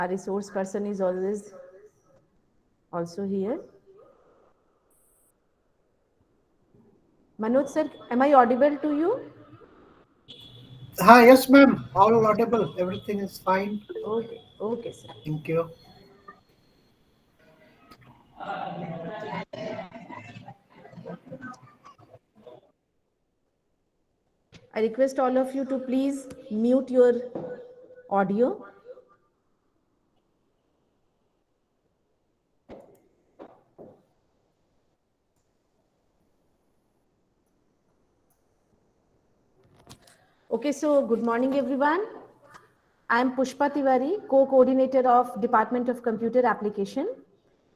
Our resource person is always also here. Manoj sir, am I audible to you? Hi, yes, ma'am. All audible. Everything is fine. Okay, okay, sir. Thank you. I request all of you to please mute your audio. Okay, so good morning, everyone. I am Pushpa Tiwari, co-coordinator of Department of Computer Application,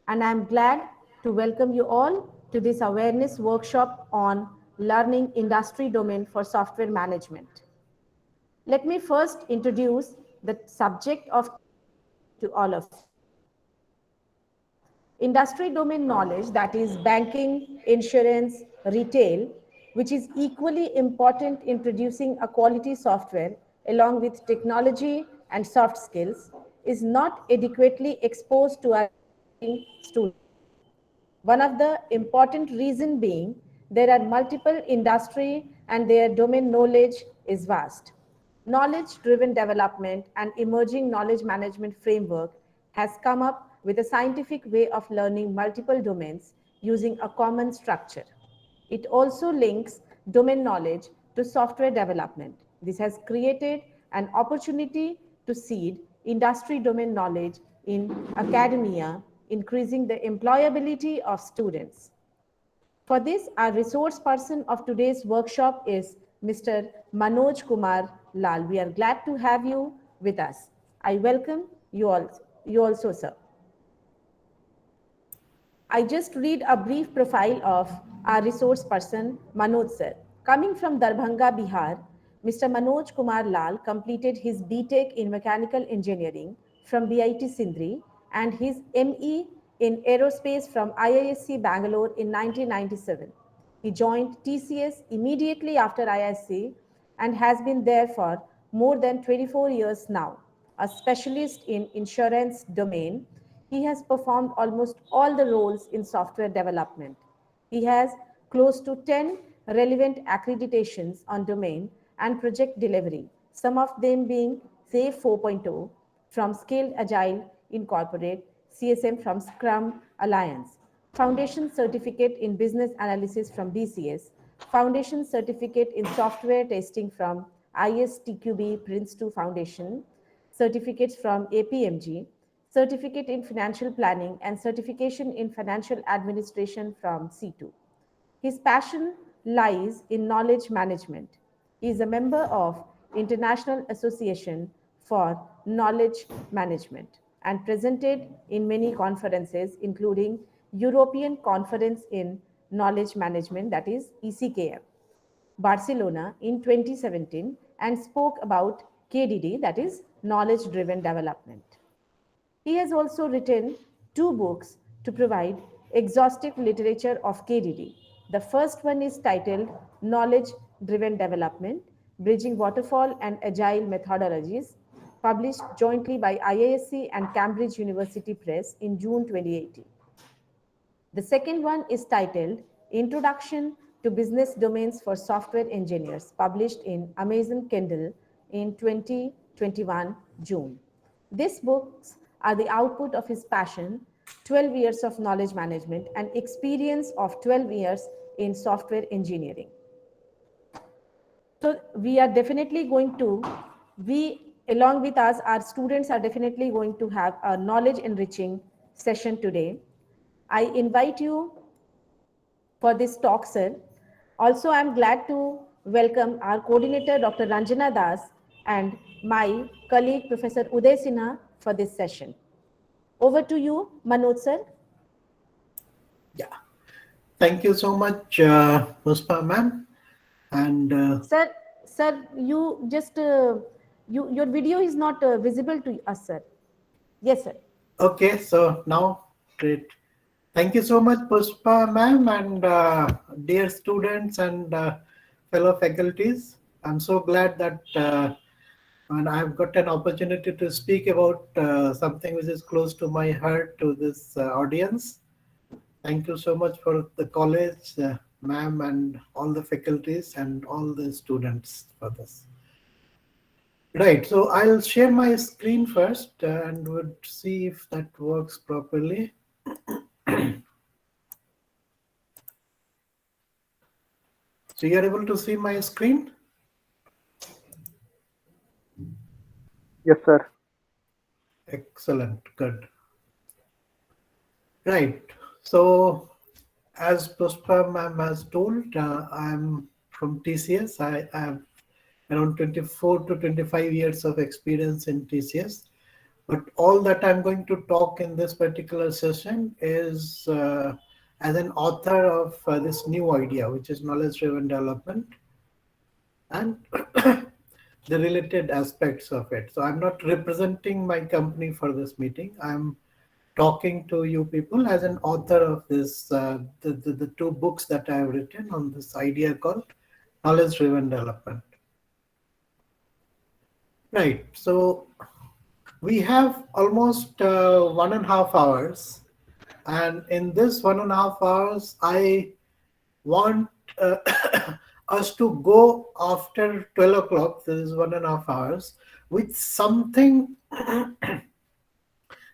and I am glad to welcome you all to this awareness workshop on learning industry domain for software management. Let me first introduce the subject of to all of you. Industry domain knowledge, that is banking, insurance, retail, which is equally important in producing a quality software along with technology and soft skills, is not adequately exposed to our students. One of the important reason being there are multiple industry and their domain knowledge is vast. Knowledge driven development and emerging knowledge management framework has come up with a scientific way of learning multiple domains using a common structure. It also links domain knowledge to software development. This has created an opportunity to seed industry domain knowledge in academia, increasing the employability of students. For this, our resource person of today's workshop is Mr. Manoj Kumar Lal. We are glad to have you with us. I welcome you also, sir. I just read a brief profile of our resource person, Manoj sir. Coming from Darbhanga, Bihar, Mr. Manoj Kumar Lal completed his BTech in Mechanical Engineering from BIT Sindri and his ME in Aerospace from IISc Bangalore in 1997. He joined TCS immediately after IISc and has been there for more than 24 years now. A specialist in insurance domain, he has performed almost all the roles in software development. He has close to 10 relevant accreditations on domain and project delivery, some of them being SAFe 4.0 from Scaled Agile Incorporate, CSM from Scrum Alliance, Foundation Certificate in Business Analysis from BCS, Foundation Certificate in Software Testing from ISTQB Prince 2 Foundation, certificates from APMG, certificate in financial planning, and certification in financial administration from C2. His passion lies in knowledge management. He is a member of International Association for Knowledge Management and presented in many conferences including European Conference in Knowledge Management, that is ECKM, Barcelona in 2017, and spoke about KDD, that is knowledge driven development. He has also written two books to provide exhaustive literature of KDD. The first one is titled Knowledge Driven Development, Bridging Waterfall and Agile Methodologies, published jointly by IISc and Cambridge University Press in June 2018. The second one is titled Introduction to Business Domains for Software Engineers, published in Amazon Kindle in 2021 June. These books are the output of his passion, 12 years of knowledge management, and experience of 12 years in software engineering. So we are definitely going to, along with us, our students are definitely going to have a knowledge enriching session today. I invite you for this talk, sir. Also, I'm glad to welcome our coordinator, Dr. Ranjana Das, and my colleague, Professor Uday Sinha, for this session. Over to you, Manoj, sir. Yeah. Thank you so much, Puspa, ma'am. And Sir, sir, you just, your video is not visible to us, sir. Yes, sir. okay, so now, great. Thank you so much, Puspa, ma'am, and dear students and fellow faculties. I'm so glad that and I've got an opportunity to speak about something which is close to my heart to this audience. Thank you so much for the college, ma'am, and all the faculties and all the students for this. Right, so I'll share my screen first and would see if that works properly. So you're able to see my screen? Yes, sir. Excellent, good. Right, so as Puspa ma'am has told, I'm from TCS. I have around 24 to 25 years of experience in TCS. But all that I'm going to talk in this particular session is as an author of this new idea, which is knowledge driven development and the related aspects of it. So I'm not representing my company for this meeting. I'm talking to you people as an author of this, the two books that I have written on this idea called knowledge driven development. Right. So we have almost 1.5 hours, and in this 1.5 hours, I want us to go after 12 o'clock. This is 1.5 hours with something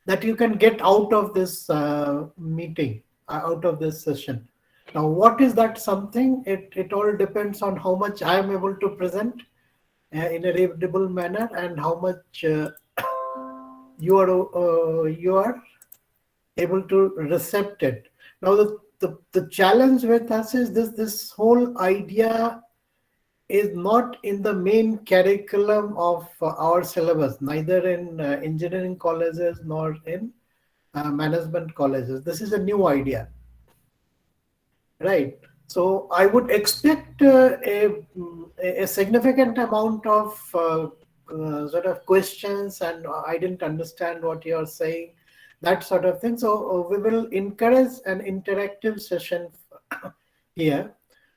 that you can get out of this meeting, out of this session. Now, what is that something? It all depends on how much I am able to present in a readable manner and how much you are able to recept it. Now, the challenge with us is this whole idea is not in the main curriculum of our syllabus, neither in engineering colleges nor in management colleges. This is a new idea, right? So I would expect a significant amount of sort of questions, and I didn't understand what you are saying, that sort of thing. So we will encourage an interactive session here,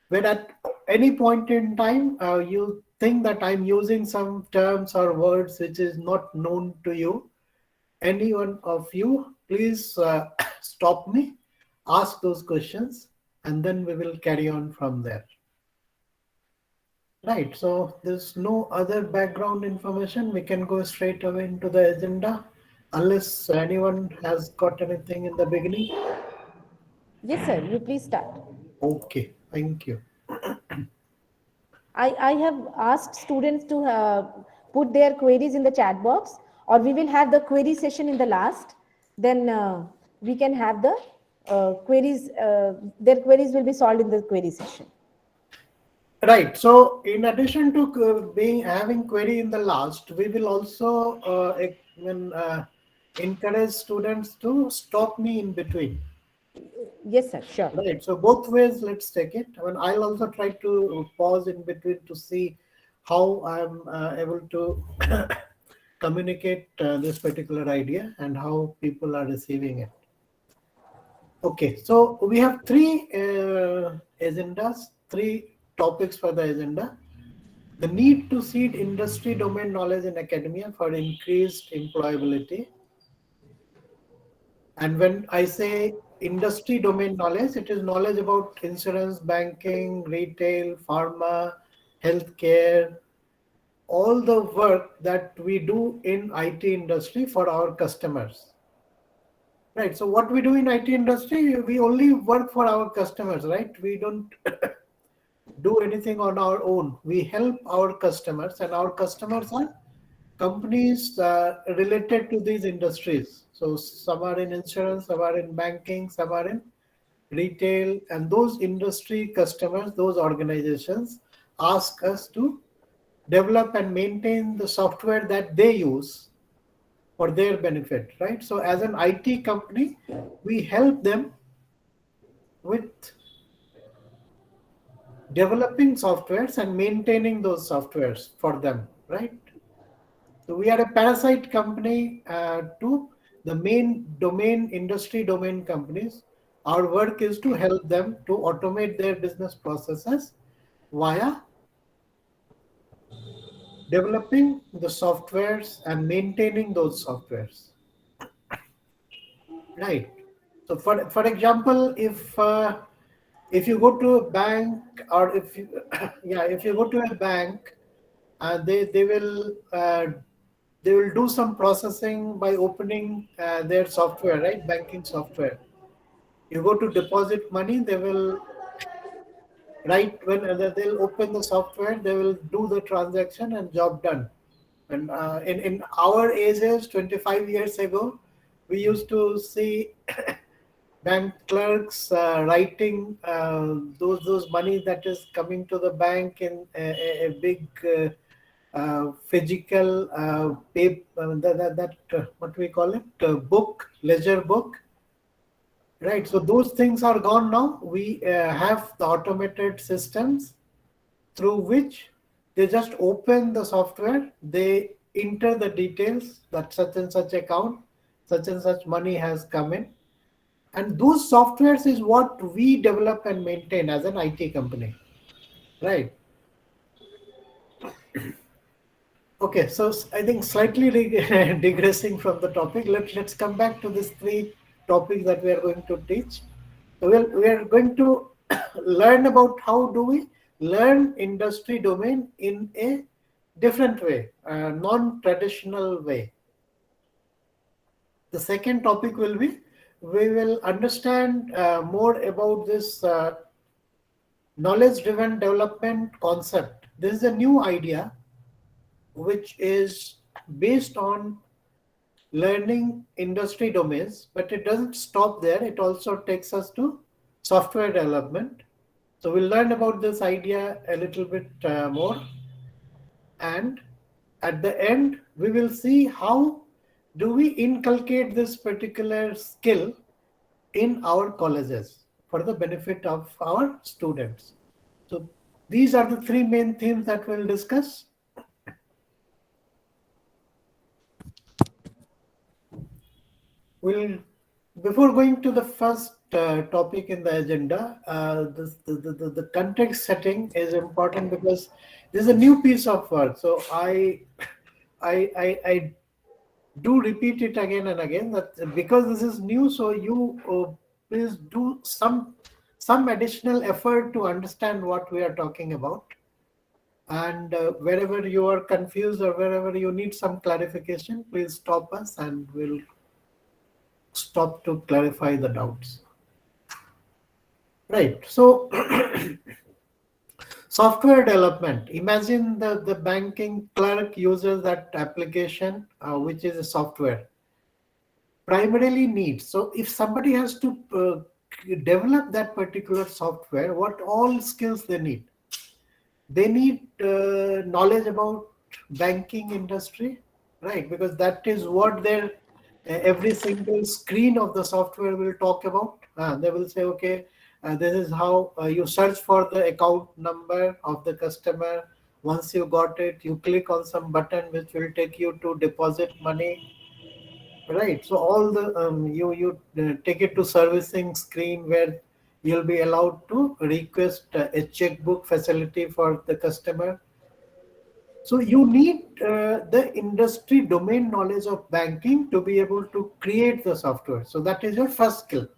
where at any point in time you think that I'm using some terms or words which is not known to you, any one of you, please stop me, ask those questions, and then we will carry on from there. Right, so there's no other background information. We can go straight away into the agenda, unless anyone has got anything in the beginning. Yes, sir. You please start. Okay, thank you. I have asked students to put their queries in the chat box, or we will have the query session in the last. Then we can have the queries, their queries will be solved in the query session. Right. So, in addition to being having query in the last, we will also encourage students to stop me in between. Yes, sir. Sure. Right. So both ways, let's take it. I mean, I'll also try to pause in between to see how I'm able to communicate this particular idea and how people are receiving it. Okay. So we have three agendas, three topics for the agenda. The need to seed industry domain knowledge in academia for increased employability. And when I say industry domain knowledge, it is knowledge about insurance, banking, retail, pharma, healthcare, all the work that we do in IT industry for our customers. Right. So what we do in IT industry, we only work for our customers, right? We don't do anything on our own. We help our customers, and our customers are companies related to these industries. So some are in insurance, some are in banking, some are in retail, and those industry customers, those organizations ask us to develop and maintain the software that they use for their benefit, right? So as an IT company, we help them with developing softwares and maintaining those softwares for them, right? So we are a parasite company to the main domain, industry domain companies. Our work is to help them to automate their business processes via developing the softwares and maintaining those softwares. Right. So for example, if you go to a bank, or if you yeah, if you go to a bank, they will do some processing by opening their software, right? Banking software. You go to deposit money, they will, right, when they'll open the software, they will do the transaction and job done. And in our ages, 25 years ago, we used to see bank clerks writing those money that is coming to the bank in a big physical paper, that what we call it, book, ledger book. Right, so those things are gone now. We have the automated systems through which they just open the software, they enter the details that such and such account, such and such money has come in. And those softwares is what we develop and maintain as an IT company. Right. Okay, so I think slightly digressing from the topic, let's come back to these three topics that we are going to teach. So we are going to learn about how do we learn industry domain in a different way, a non-traditional way. The second topic will be, we will understand more about this knowledge-driven development concept. This is a new idea which is based on learning industry domains, but it doesn't stop there. It also takes us to software development. So we'll learn about this idea a little bit more. And at the end, we will see how do we inculcate this particular skill in our colleges for the benefit of our students. So these are the three main themes that we'll discuss. Before going to the first topic in the agenda, the context setting is important because this is a new piece of work. So I do repeat it again and again, that because this is new, so you please do some additional effort to understand what we are talking about. And wherever you are confused or wherever you need some clarification, please stop us and we'll stop to clarify the doubts. Right. So software development. Imagine the banking clerk uses that application, which is a software. Primarily needs. So if somebody has to develop that particular software, what all skills they need? They need knowledge about banking industry, right? Because that is what their every single screen of the software will talk about. They will say, okay, this is how you search for the account number of the customer. Once you got it, you click on some button which will take you to deposit money. Right. So all the you take it to servicing screen where you'll be allowed to request a checkbook facility for the customer. So you need the industry domain knowledge of banking to be able to create the software. So that is your first skill.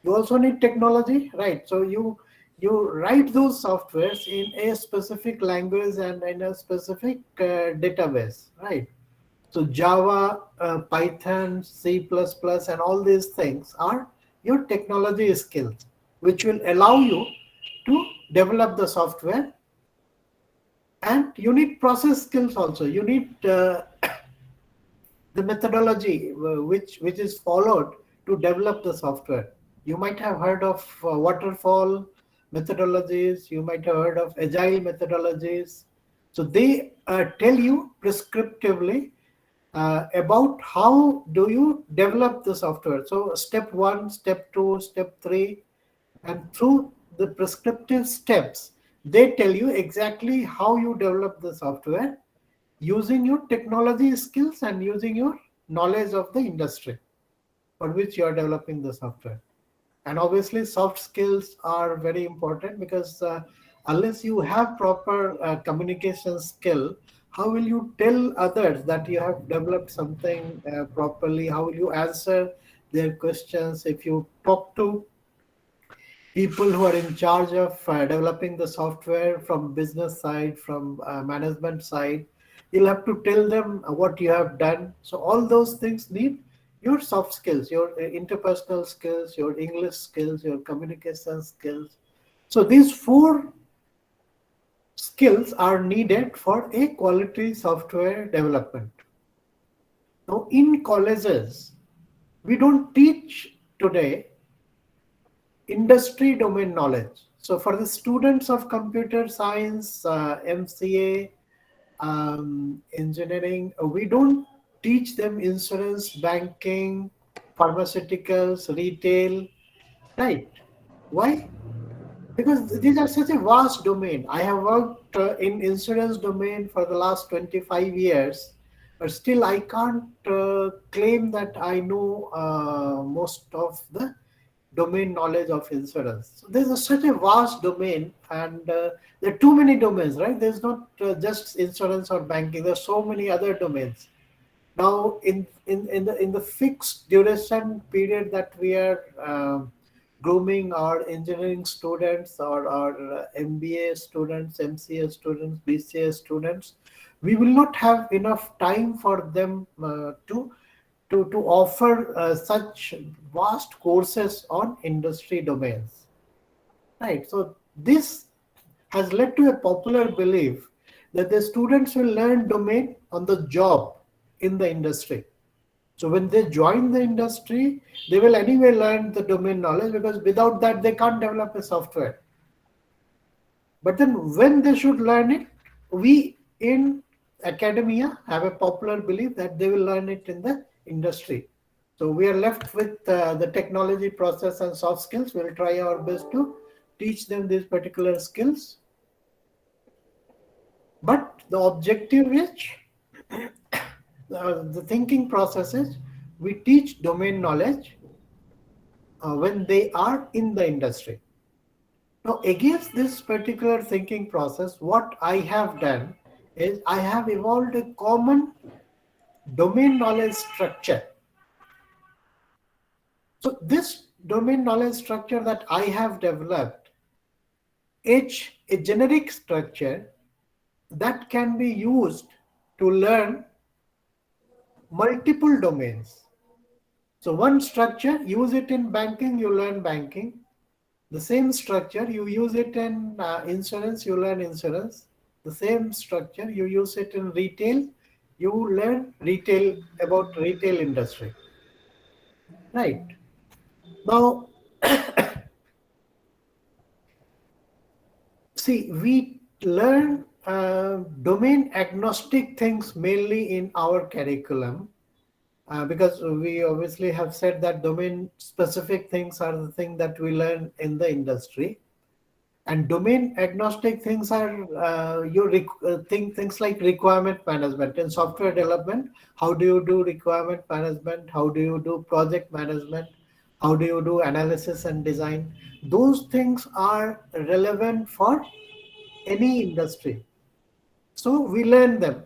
You also need technology, right? So you write those softwares in a specific language and in a specific database, right? So Java, Python, C++, and all these things are your technology skills, which will allow you to develop the software. And you need process skills also. You need the methodology which is followed to develop the software. You might have heard of waterfall methodologies. You might have heard of agile methodologies. So they tell you prescriptively about how do you develop the software. So step 1, step 2, step 3, and through the prescriptive steps, they tell you exactly how you develop the software using your technology skills and using your knowledge of the industry for which you are developing the software. And obviously soft skills are very important because unless you have proper communication skill, how will you tell others that you have developed something properly? How will you answer their questions? If you talk to people who are in charge of developing the software from business side, from management side, you'll have to tell them what you have done. So all those things need your soft skills, your interpersonal skills, your English skills, your communication skills. So these four skills are needed for a quality software development. Now, in colleges, we don't teach today industry domain knowledge. So, for the students of computer science, MCA, engineering, we don't teach them insurance, banking, pharmaceuticals, retail, right? Why? Because these are such a vast domain. I have worked in insurance domain for the last 25 years, but still I can't claim that I know most of the domain knowledge of insurance. So there's such a vast domain, and there are too many domains, right? There's not just insurance or banking. There's so many other domains. Now, in the fixed duration period that we are grooming our engineering students or our MBA students, MCA students, BCA students, we will not have enough time for them to offer such vast courses on industry domains, right? So this has led to a popular belief that the students will learn domain on the job in the industry. So when they join the industry, they will anyway learn the domain knowledge, because without that they can't develop a software. But then when they should learn it, we in academia have a popular belief that they will learn it in the industry. So we are left with the technology, process, and soft skills. We'll try our best to teach them these particular skills. But the objective is the thinking process is we teach domain knowledge when they are in the industry. Now, against this particular thinking process, what I have done is I have evolved a common domain knowledge structure. So this domain knowledge structure that I have developed, it's a generic structure that can be used to learn multiple domains. So one structure, use it in banking, you learn banking. The same structure, you use it in insurance, you learn insurance. The same structure, you use it in retail, you learn retail, about retail industry. Right. Now, see, we learn domain agnostic things mainly in our curriculum. Because we obviously have said that domain specific things are the thing that we learn in the industry, and domain agnostic things are things like requirement management in software development. How do you do requirement management? How do you do project management? How do you do analysis and design? Those things are relevant for any industry. So we learn them.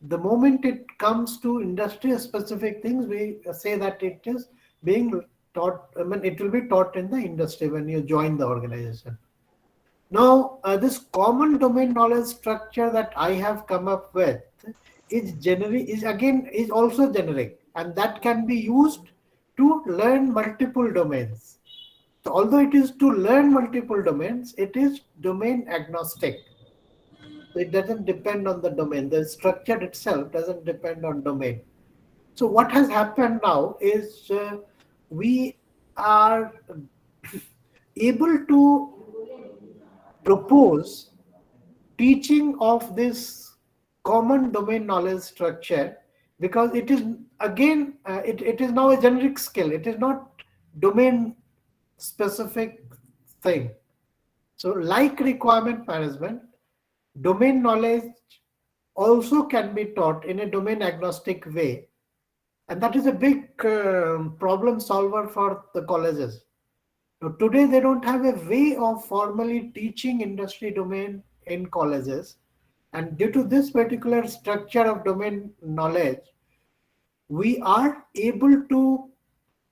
The moment it comes to industry specific things, we say that it is being taught, I mean, it will be taught in the industry when you join the organization. Now, this common domain knowledge structure that I have come up with is also generic, and that can be used to learn multiple domains. So although it is to learn multiple domains, it is domain agnostic. It doesn't depend on the domain. The structure itself doesn't depend on domain. So what has happened now is we are able to propose teaching of this common domain knowledge structure, because it is again it is now a generic skill. It is not domain specific thing. So like requirement management, domain knowledge also can be taught in a domain agnostic way, and that is a big problem solver for the colleges. Now, today they don't have a way of formally teaching industry domain in colleges, And due to this particular structure of domain knowledge, we are able to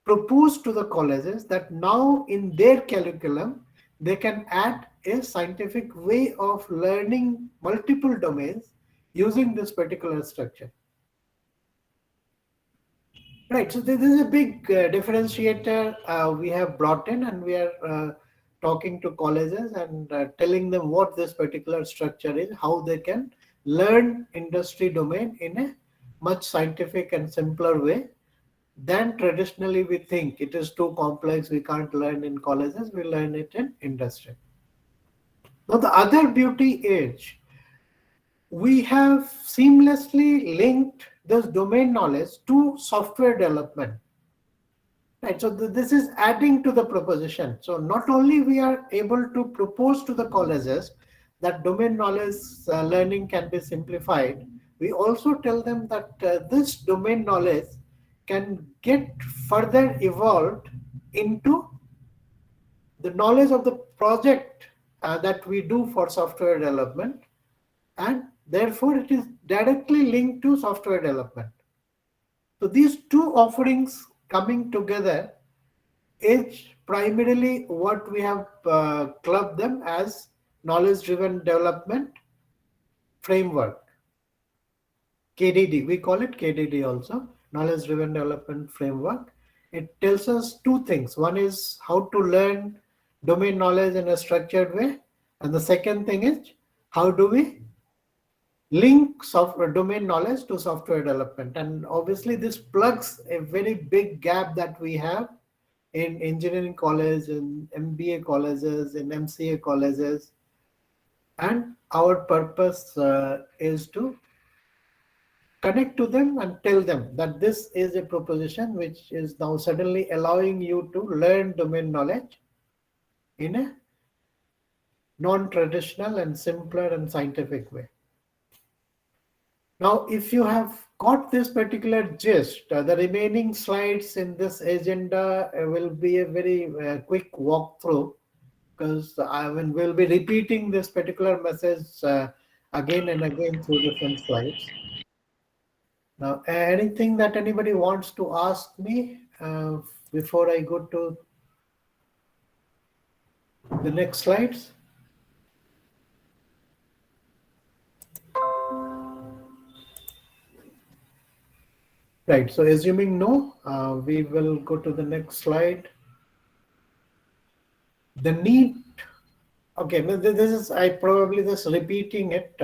propose to the colleges that now in their curriculum, they can add a scientific way of learning multiple domains using this particular structure. Right, so this is a big differentiator we have brought in, and we are talking to colleges and telling them what this particular structure is, how they can learn industry domain in a much scientific and simpler way than traditionally we think. It is too complex, we can't learn in colleges, we learn it in industry. Now, the other beauty is we have seamlessly linked this domain knowledge to software development. Right, so this is adding to the proposition. So not only we are able to propose to the colleges that domain knowledge learning can be simplified, we also tell them that this domain knowledge can get further evolved into the knowledge of the project that we do for software development, and therefore it is directly linked to software development. So these two offerings coming together is primarily what we have clubbed them as knowledge driven development framework, KDD. We call it KDD also, knowledge driven development framework. It tells us two things. One is how to learn domain knowledge in a structured way, and the second thing is how do we link software domain knowledge to software development. And obviously this plugs a very big gap that we have in engineering college, in MBA colleges, in MCA colleges. And our purpose is to connect to them and tell them that this is a proposition which is now suddenly allowing you to learn domain knowledge in a non-traditional and simpler and scientific way. Now, if you have got this particular gist, the remaining slides in this agenda will be a very quick walkthrough, because we'll be repeating this particular message again and again through different slides. Now, anything that anybody wants to ask me before I go to the next slides? Right, so assuming no, we will go to the next slide. The need, okay, this is, I probably just repeating it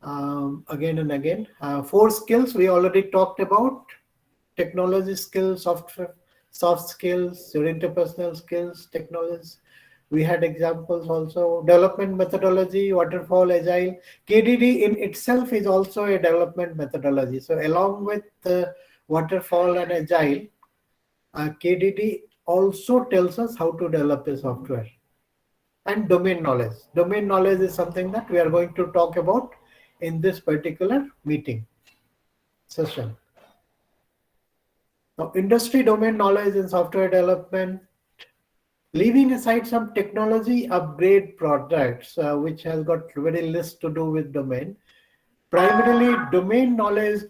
again and again. 4 skills we already talked about: technology skills, soft skills, your interpersonal skills, technologies. We had examples also: development methodology, waterfall, agile. KDD in itself is also a development methodology. So along with waterfall and agile, KDD also tells us how to develop a software. And domain knowledge. Domain knowledge is something that we are going to talk about in this particular meeting session. Now, industry domain knowledge in software development, leaving aside some technology upgrade projects, which has got very less to do with domain. Primarily, domain knowledge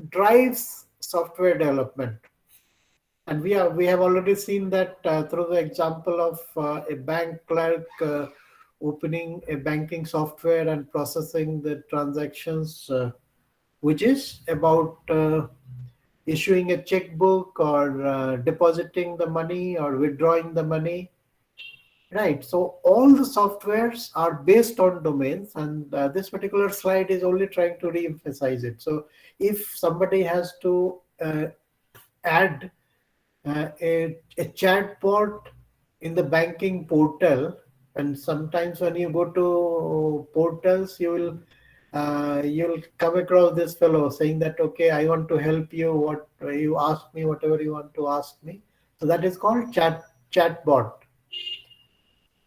drives software development. And we have already seen that through the example of a bank clerk opening a banking software and processing the transactions, which is about issuing a checkbook or depositing the money or withdrawing the money. Right, so all the softwares are based on domains, and this particular slide is only trying to re-emphasize it. So if somebody has to add a chatbot in the banking portal, and sometimes when you go to portals, you'll come across this fellow saying that, okay, I want to help you, what you ask me, whatever you want to ask me. So that is called chatbot.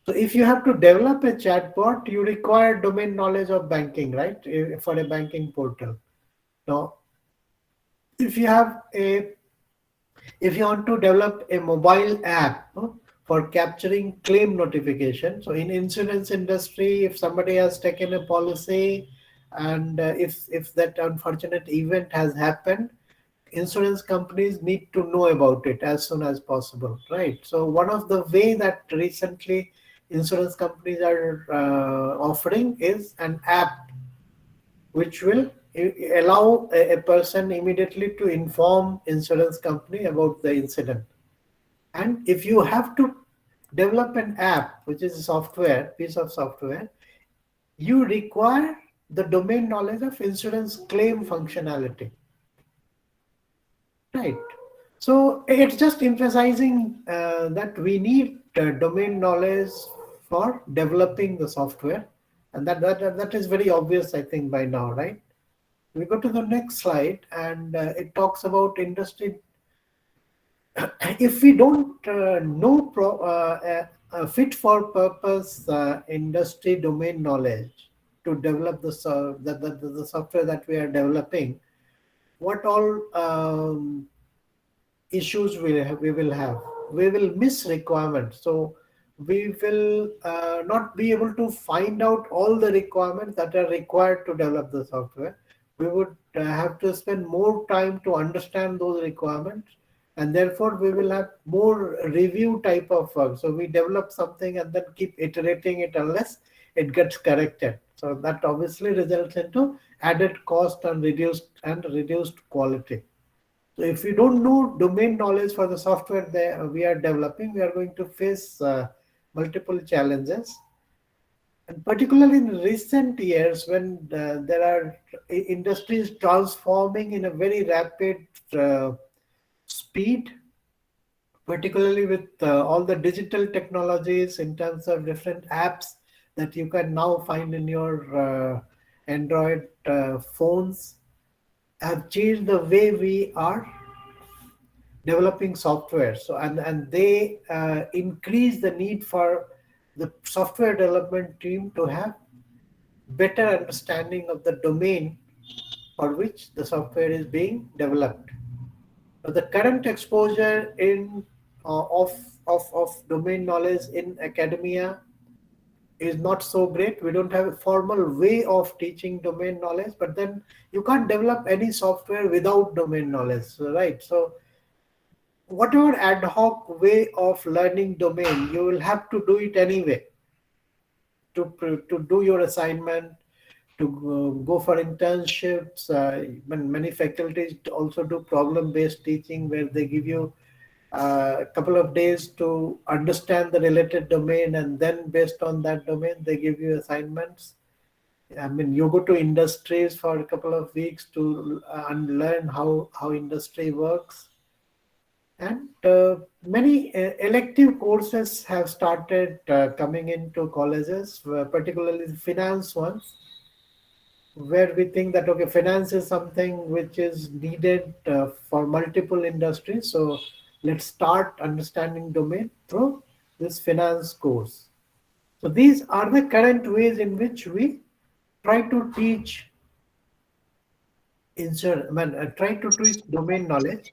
So if you have to develop a chatbot, you require domain knowledge of banking, right, for a banking portal. Now, if you want to develop a mobile app for capturing claim notification. So in insurance industry, if somebody has taken a policy and if that unfortunate event has happened, insurance companies need to know about it as soon as possible, right? So one of the way that recently insurance companies are offering is an app which will allow a person immediately to inform insurance company about the incident. And if you have to develop an app, which is a software, piece of software, you require the domain knowledge of insurance claim functionality. Right. So it's just emphasizing that we need domain knowledge for developing the software. And that is very obvious, I think, by now, right? We go to the next slide, and it talks about industry. If we don't know fit for purpose industry domain knowledge to develop the software that we are developing, what all issues we will have? We will miss requirements. So we will not be able to find out all the requirements that are required to develop the software. We would have to spend more time to understand those requirements, and therefore we will have more review type of work. So we develop something and then keep iterating it unless it gets corrected. So that obviously results into added cost and reduced quality. So if we don't know domain knowledge for the software that we are developing, we are going to face multiple challenges. And particularly in recent years, when there are industries transforming in a very rapid speed, particularly with all the digital technologies in terms of different apps that you can now find in your Android phones, have changed the way we are developing software. So and they increase the need for the software development team to have better understanding of the domain for which the software is being developed. But the current exposure in of domain knowledge in academia is not so great. We don't have a formal way of teaching domain knowledge, but then you can't develop any software without domain knowledge, right? So whatever ad hoc way of learning domain, you will have to do it anyway to do your assignment, to go for internships. Many faculties also do problem-based teaching, where they give you a couple of days to understand the related domain, and then based on that domain, they give you assignments. I mean, you go to industries for a couple of weeks to learn how industry works. And many elective courses have started coming into colleges, particularly the finance ones, where we think that, okay, finance is something which is needed for multiple industries. So let's start understanding domain through this finance course. So these are the current ways in which we try to teach try to teach domain knowledge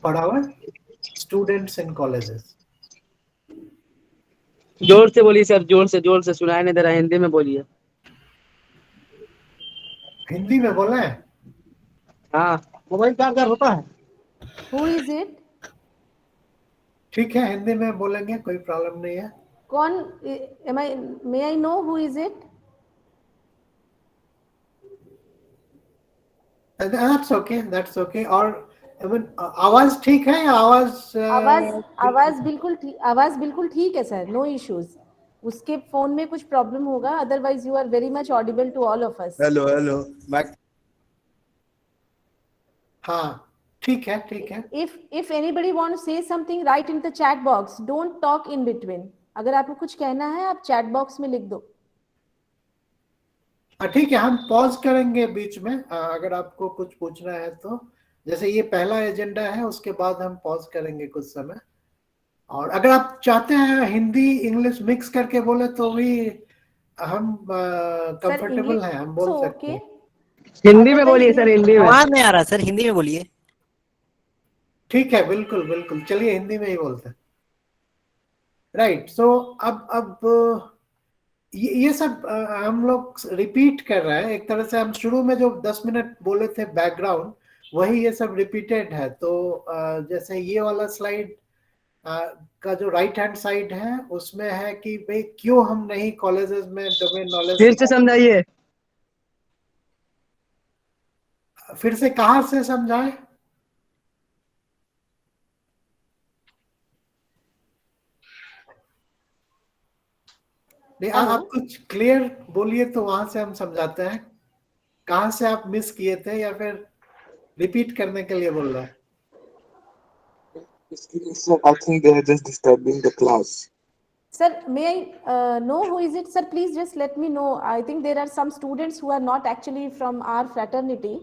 for our students in colleges. जोर से बोलिए sir, जोर से सुनाई नहीं दे रहा, हिंदी में बोलिए। हिंदी में बोला है? हाँ, मोबाइल चार्जर होता है। Who is it? ठीक है, हिंदी में बोलेंगे, कोई प्रॉब्लम नहीं है। कौन? May I know who is it? That's okay, that's okay. और I mean, आवाज ठीक है? आवाज बिल्कुल ठीक है सर, नो इश्यूज। उसके फोन में कुछ प्रॉब्लम होगा, otherwise you are very much audible to all of us. Hello हाँ, ठीक है, ठीक है। If anybody want to say something, write in the chat box. Don't talk in between. अगर आपको कुछ कहना है, आप चैट बॉक्स में लिख दो। ठीक है, हम पॉज करेंगे बीच में, अगर आपको कुछ पूछना है तो। जैसे ये पहला एजेंडा है, उसके बाद हम पॉज करेंगे कुछ समय। और अगर आप चाहते हैं हिंदी इंग्लिश मिक्स करके बोले तो भी हम कंफर्टेबल हैं, हम बोल सकते हैं। हिंदी में बोलिए सर, हिंदी में। आवाज नहीं आ रहा सर, हिंदी में बोलिए। ठीक है, बिल्कुल बिल्कुल, चलिए हिंदी में ही बोलते हैं। राइट। सो अब ये सब हम लोग रिपीट कर रहे हैं एक तरह से। हम शुरू में जो 10 मिनट बोले थे बैकग्राउंड, वही ये सब रिपीटेड है। तो जैसे ये वाला स्लाइड का जो राइट हैंड साइड है उसमें है कि भाई क्यों हम नहीं कॉलेजेस में डोमेन नॉलेज फिर से समझाइए। फिर से कहाँ से समझाएं? नहीं, हेलो। आप कुछ क्लियर बोलिए तो वहां से हम समझाते हैं। कहाँ से आप मिस किए थे, या फिर रिपीट करने के लिए बोल रहे हैं? Sir, I think they are just disturbing the class. Sir, may I know who is it? Sir, please just let me know. I think there are some students who are not actually from our fraternity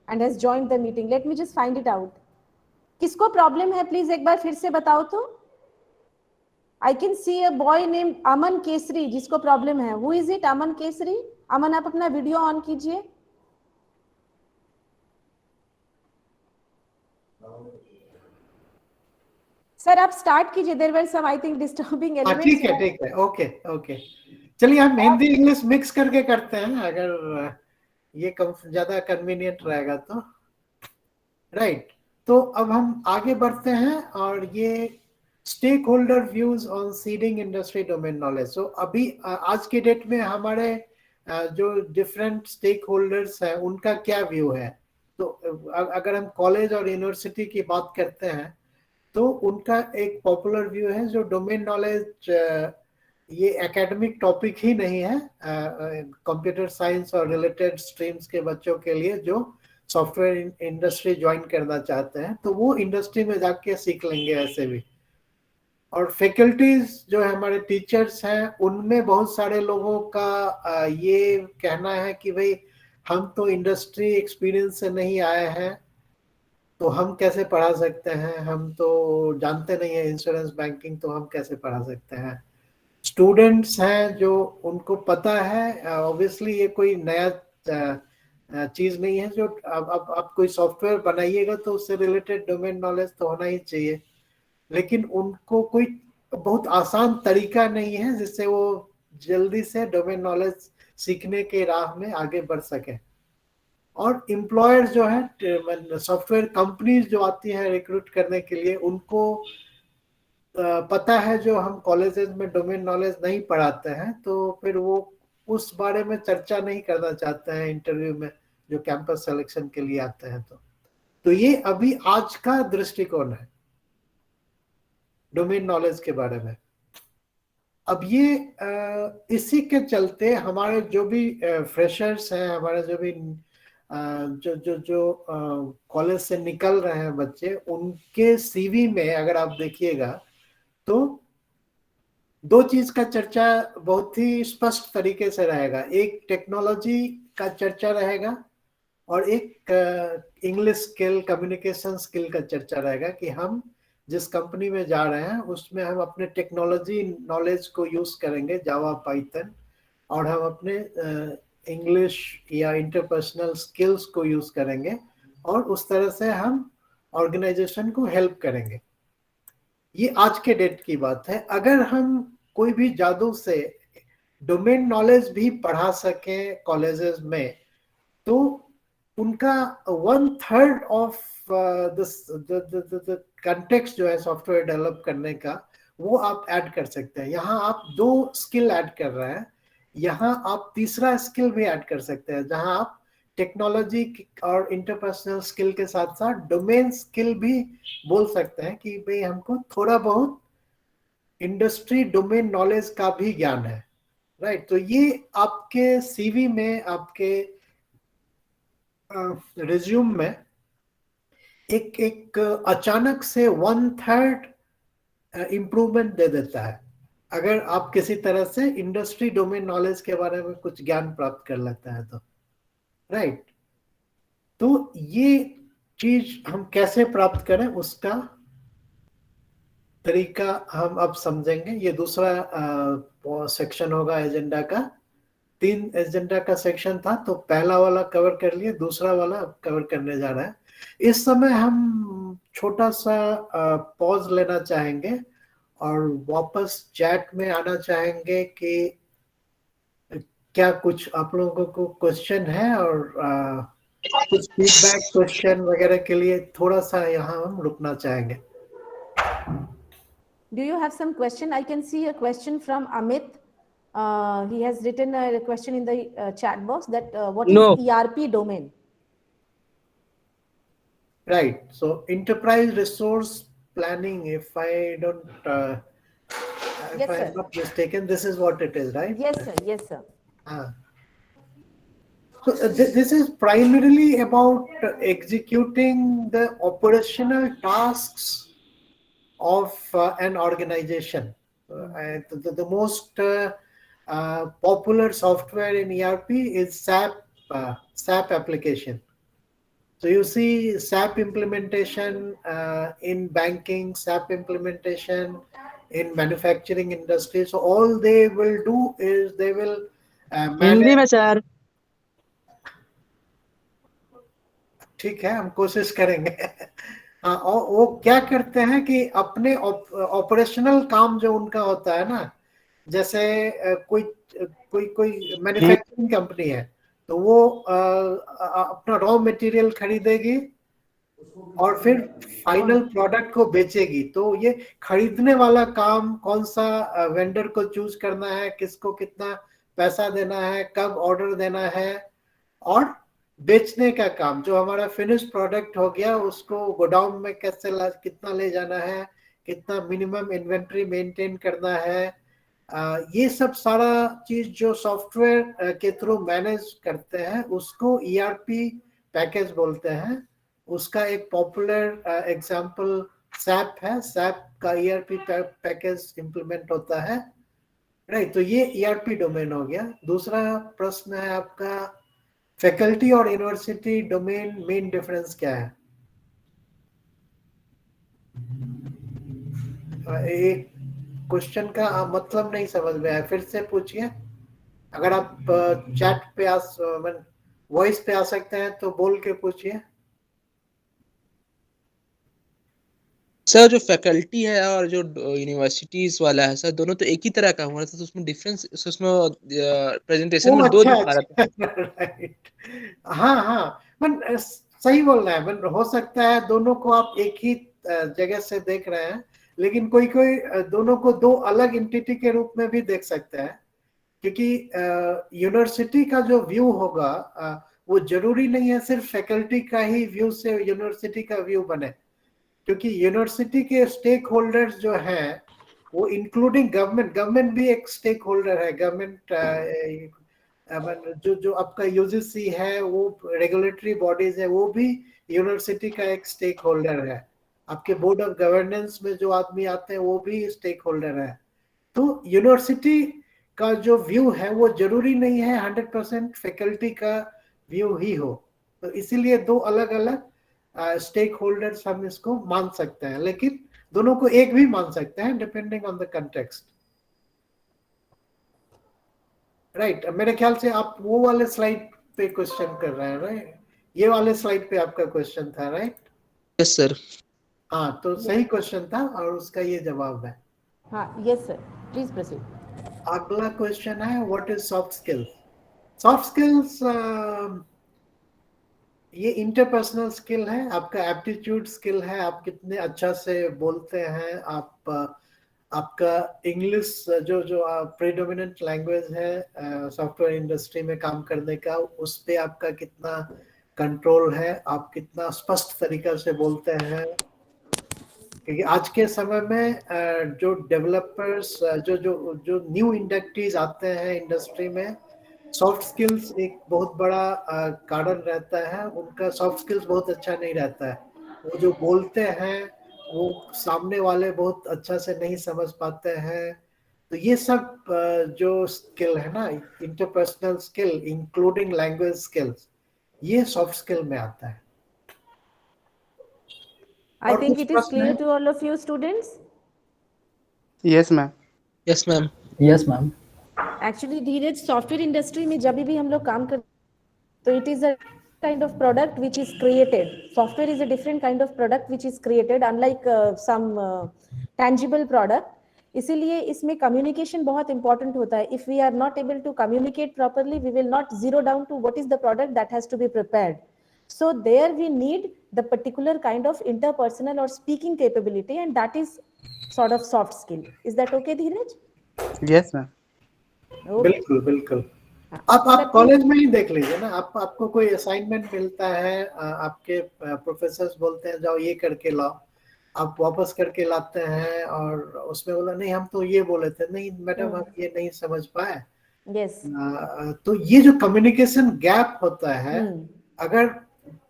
and has joined the meeting. Let me just find it out. किसको problem है please एक बार फिर से बताओ तो। I can see a boy name Aman Kesari जिसको problem है। Who is it? Aman Kesari. Aman, आप अपना वीडियो ऑन कीजिए। सर आप स्टार्ट कीजिए। There were some I think disturbing elements. ठीक है, ओके ओके। चलिए हम हिंदी इंग्लिश मिक्स करके करते हैं, अगर ये ज्यादा कन्वीनियंट रहेगा तो। राइट। तो अब हम आगे बढ़ते हैं, और ये stakeholder views on seeding industry domain knowledge. So अभी आज के डेट में हमारे जो डिफरेंट स्टेक होल्डर्स हैं उनका क्या व्यू है। तो अगर हम कॉलेज और यूनिवर्सिटी की बात करते हैं तो उनका एक पॉपुलर व्यू है जो डोमेन नॉलेज ये एकेडमिक टॉपिक ही नहीं है कंप्यूटर साइंस और रिलेटेड स्ट्रीम्स के बच्चों के लिए जो सॉफ्टवेयर इंडस्ट्री ज्वाइन करना चाहते हैं, तो वो इंडस्ट्री में जाके सीख लेंगे ऐसे भी। और फैकल्टीज जो है हमारे टीचर्स हैं, उनमें बहुत सारे लोगों का ये कहना है कि भाई हम तो इंडस्ट्री एक्सपीरियंस से नहीं आए हैं, तो हम कैसे पढ़ा सकते हैं, हम तो जानते नहीं है इंश्योरेंस बैंकिंग, तो हम कैसे पढ़ा सकते हैं। स्टूडेंट्स हैं जो उनको पता है, ऑब्वियसली ये कोई नया चीज नहीं है। जो अब आप कोई सॉफ्टवेयर बनाइएगा तो उससे रिलेटेड डोमेन नॉलेज तो होना ही चाहिए, लेकिन उनको कोई बहुत आसान तरीका नहीं है जिससे वो जल्दी से डोमेन नॉलेज सीखने के राह में आगे बढ़ सके। और एम्प्लॉयर्स जो है, सॉफ्टवेयर कंपनीज जो आती है रिक्रूट करने के लिए, उनको पता है जो हम कॉलेजेस में डोमेन नॉलेज नहीं पढ़ाते हैं, तो फिर वो उस बारे में चर्चा नहीं करना चाहते हैं इंटरव्यू में जो कैंपस सिलेक्शन के लिए आते हैं। तो ये अभी आज का दृष्टिकोण है डोमेन नॉलेज के बारे में। अब ये इसी के चलते हमारे जो भी फ्रेशर्स हैं, हमारे जो भी जो जो जो कॉलेज से निकल रहे हैं बच्चे, उनके सीवी में अगर आप देखिएगा तो दो चीज का चर्चा बहुत ही स्पष्ट तरीके से रहेगा। एक टेक्नोलॉजी का चर्चा रहेगा, और एक इंग्लिश स्किल, कम्युनिकेशन स्किल का चर्चा रहेगा कि हम जिस कंपनी में जा रहे हैं उसमें हम अपने टेक्नोलॉजी नॉलेज को यूज करेंगे, जावा, पाइथन, और हम अपने इंग्लिश या इंटरपर्सनल स्किल्स को यूज करेंगे, और उस तरह से हम ऑर्गेनाइजेशन को हेल्प करेंगे। ये आज के डेट की बात है। अगर हम कोई भी जादू से डोमेन नॉलेज भी पढ़ा सके कॉलेजेस में, तो उनका 1/3 ऑफ द कंटेक्स्ट जो है सॉफ्टवेयर डेवलप करने का, वो आप ऐड कर सकते हैं। यहाँ आप 2 स्किल ऐड कर रहे हैं, यहाँ आप तीसरा स्किल भी ऐड कर सकते हैं, जहाँ आप टेक्नोलॉजी और इंटरपर्सनल स्किल के साथ साथ डोमेन स्किल भी बोल सकते हैं कि भाई हमको थोड़ा बहुत इंडस्ट्री डोमेन नॉलेज का भी ज्ञान है। राइट। तो ये आपके सीवी में, आपके रिज्यूम में एक अचानक से 1/3 इम्प्रूवमेंट दे देता है, अगर आप किसी तरह से इंडस्ट्री डोमेन नॉलेज के बारे में कुछ ज्ञान प्राप्त कर लेते हैं तो। राइट। तो ये चीज हम कैसे प्राप्त करें उसका तरीका हम अब समझेंगे। ये दूसरा सेक्शन होगा एजेंडा का। 3 एजेंडा का सेक्शन था, तो पहला वाला कवर कर लिए, दूसरा वाला अब कवर करने जा रहा है। इस समय हम छोटा सा पॉज लेना चाहेंगे और वापस चैट में आना चाहेंगे कि क्या कुछ आप लोगों को क्वेश्चन है, और कुछ फीडबैक क्वेश्चन वगैरह के लिए थोड़ा सा यहाँ हम रुकना चाहेंगे। Do you have some question? I can see a question from Amit. He has written a question in the chat box that what is No. ERP domain? Right. So enterprise resource planning, if I don't, if Yes, I am sir. not mistaken, this is what it is, right? Yes, sir. Yes, sir. So this is primarily about executing the operational tasks of an organization. And the most popular software in ERP is SAP application. So you see SAP implementation in banking, SAP implementation in manufacturing industry. So all they will do is they will Hindi में manage. Sir. ठीक है, हम कोशिश करेंगे। हाँ, और वो क्या करते हैं कि अपने ऑपरेशनल काम जो उनका होता है ना, जैसे कोई कोई कोई मैन्युफैक्चरिंग कंपनी है, तो वो अपना रॉ मटेरियल खरीदेगी और फिर फाइनल प्रोडक्ट को बेचेगी। तो ये खरीदने वाला काम, कौन सा वेंडर को चूज करना है, किसको कितना पैसा देना है, कब ऑर्डर देना है, और बेचने का काम, जो हमारा फिनिश प्रोडक्ट हो गया उसको गोडाउन में कैसे कितना ले जाना है, कितना मिनिमम इन्वेंट्री मेंटेन करना है, ये सब सारा चीज जो सॉफ्टवेयर के थ्रू मैनेज करते हैं उसको ERP पैकेज बोलते हैं। उसका एक पॉपुलर एग्जांपल SAP है। SAP का ERP पैकेज इंप्लीमेंट होता है, राइट। तो ये ERP डोमेन हो गया। दूसरा प्रश्न है आपका, फैकल्टी और यूनिवर्सिटी डोमेन मेन डिफरेंस क्या है? एक क्वेश्चन का मतलब नहीं समझ में आया, फिर से पूछिए। अगर आप चैट पे वॉइस पे आ सकते हैं तो बोल के पूछिए। सर जो फैकल्टी है और जो यूनिवर्सिटीज वाला है सर, दोनों तो एक ही तरह का हुआ था, तो उसमें डिफरेंस, उसमें प्रेजेंटेशन में दो दिखा रहा था। राइट। हाँ हाँ, सही बोल रहा है। हो सकता है दोनों को आप एक ही जगह से देख रहे हैं, लेकिन कोई कोई दोनों को दो अलग एंटिटी के रूप में भी देख सकता है, क्योंकि यूनिवर्सिटी का जो व्यू होगा वो जरूरी नहीं है सिर्फ फैकल्टी का ही व्यू से यूनिवर्सिटी का व्यू बने, क्योंकि यूनिवर्सिटी के स्टेक होल्डर्स जो हैं वो इंक्लूडिंग गवर्नमेंट भी एक स्टेक होल्डर है। गवर्नमेंट जो आपका UGC है, वो रेगुलेटरी बॉडीज है, वो भी यूनिवर्सिटी का एक स्टेक होल्डर है। आपके बोर्ड ऑफ गवर्नेंस में जो आदमी आते हैं वो भी स्टेक होल्डर है। तो यूनिवर्सिटी का जो व्यू है वो जरूरी नहीं है 100% फैकल्टी का व्यू ही हो। तो इसीलिए दो अलग अलग स्टेक होल्डर्स हम इसको मान सकते हैं, लेकिन दोनों को एक भी मान सकते हैं depending on the context, right. मेरे ख्याल से आप वो वाले स्लाइड पे क्वेश्चन कर रहे हैं, राइट? ये वाले स्लाइड पे आपका क्वेश्चन था, राइट? Yes sir. हाँ, तो सही क्वेश्चन था और उसका ये जवाब है। हाँ, यस सर, प्लीज प्रोसीड। अगला क्वेश्चन है, what is soft skills? Soft skills ये इंटरपर्सनल स्किल है, आपका एप्टीट्यूड स्किल है, आप कितने अच्छा से बोलते हैं, आपका इंग्लिश जो प्रीडोमिनेंट लैंग्वेज है सॉफ्टवेयर इंडस्ट्री में काम करने का, उस पे आपका कितना कंट्रोल है, आप कितना स्पष्ट तरीका से बोलते हैं। क्योंकि आज के समय में जो डेवलपर्स, जो न्यू इंडस्ट्रीज आते हैं इंडस्ट्री में, सॉफ्ट स्किल्स एक बहुत बड़ा कारण रहता है। उनका सॉफ्ट स्किल्स बहुत अच्छा नहीं रहता है। वो जो बोलते हैं वो सामने वाले बहुत अच्छा से नहीं समझ पाते हैं। तो ये सब जो स्किल है ना, interpersonal skill including language skills, ये सॉफ्ट स्किल में आता है। I think it is clear to all of you students. Yes, ma'am. Yes ma'am. Yes, ma'am. Actually, Dheeraj, software industry में जब भी हम लोग काम करते तो it is a kind of product which is created. Software is a different kind of product which is created, unlike some tangible product. इसीलिए इसमें कम्युनिकेशन बहुत इंपॉर्टेंट होता है. If we are not able to communicate properly, we will not zero down to what is the product that has to be prepared. So there we need the particular kind of interpersonal or speaking capability, and that is sort of soft skill. Is that okay, Dheeraj? Yes, ma'am. Okay. बिल्कुल बिल्कुल. हाँ, आप sir, college में ही देख लीजिए ना, आपको कोई असाइनमेंट मिलता है, आपके प्रोफेसर्स बोलते हैं जाओ ये करके लाओ, आप वापस करके लाते हैं और उसमें बोला नहीं हम तो ये बोले थे, नहीं मैडम हम ये नहीं समझ पाए. yes. तो ये जो कम्युनिकेशन गैप होता है, अगर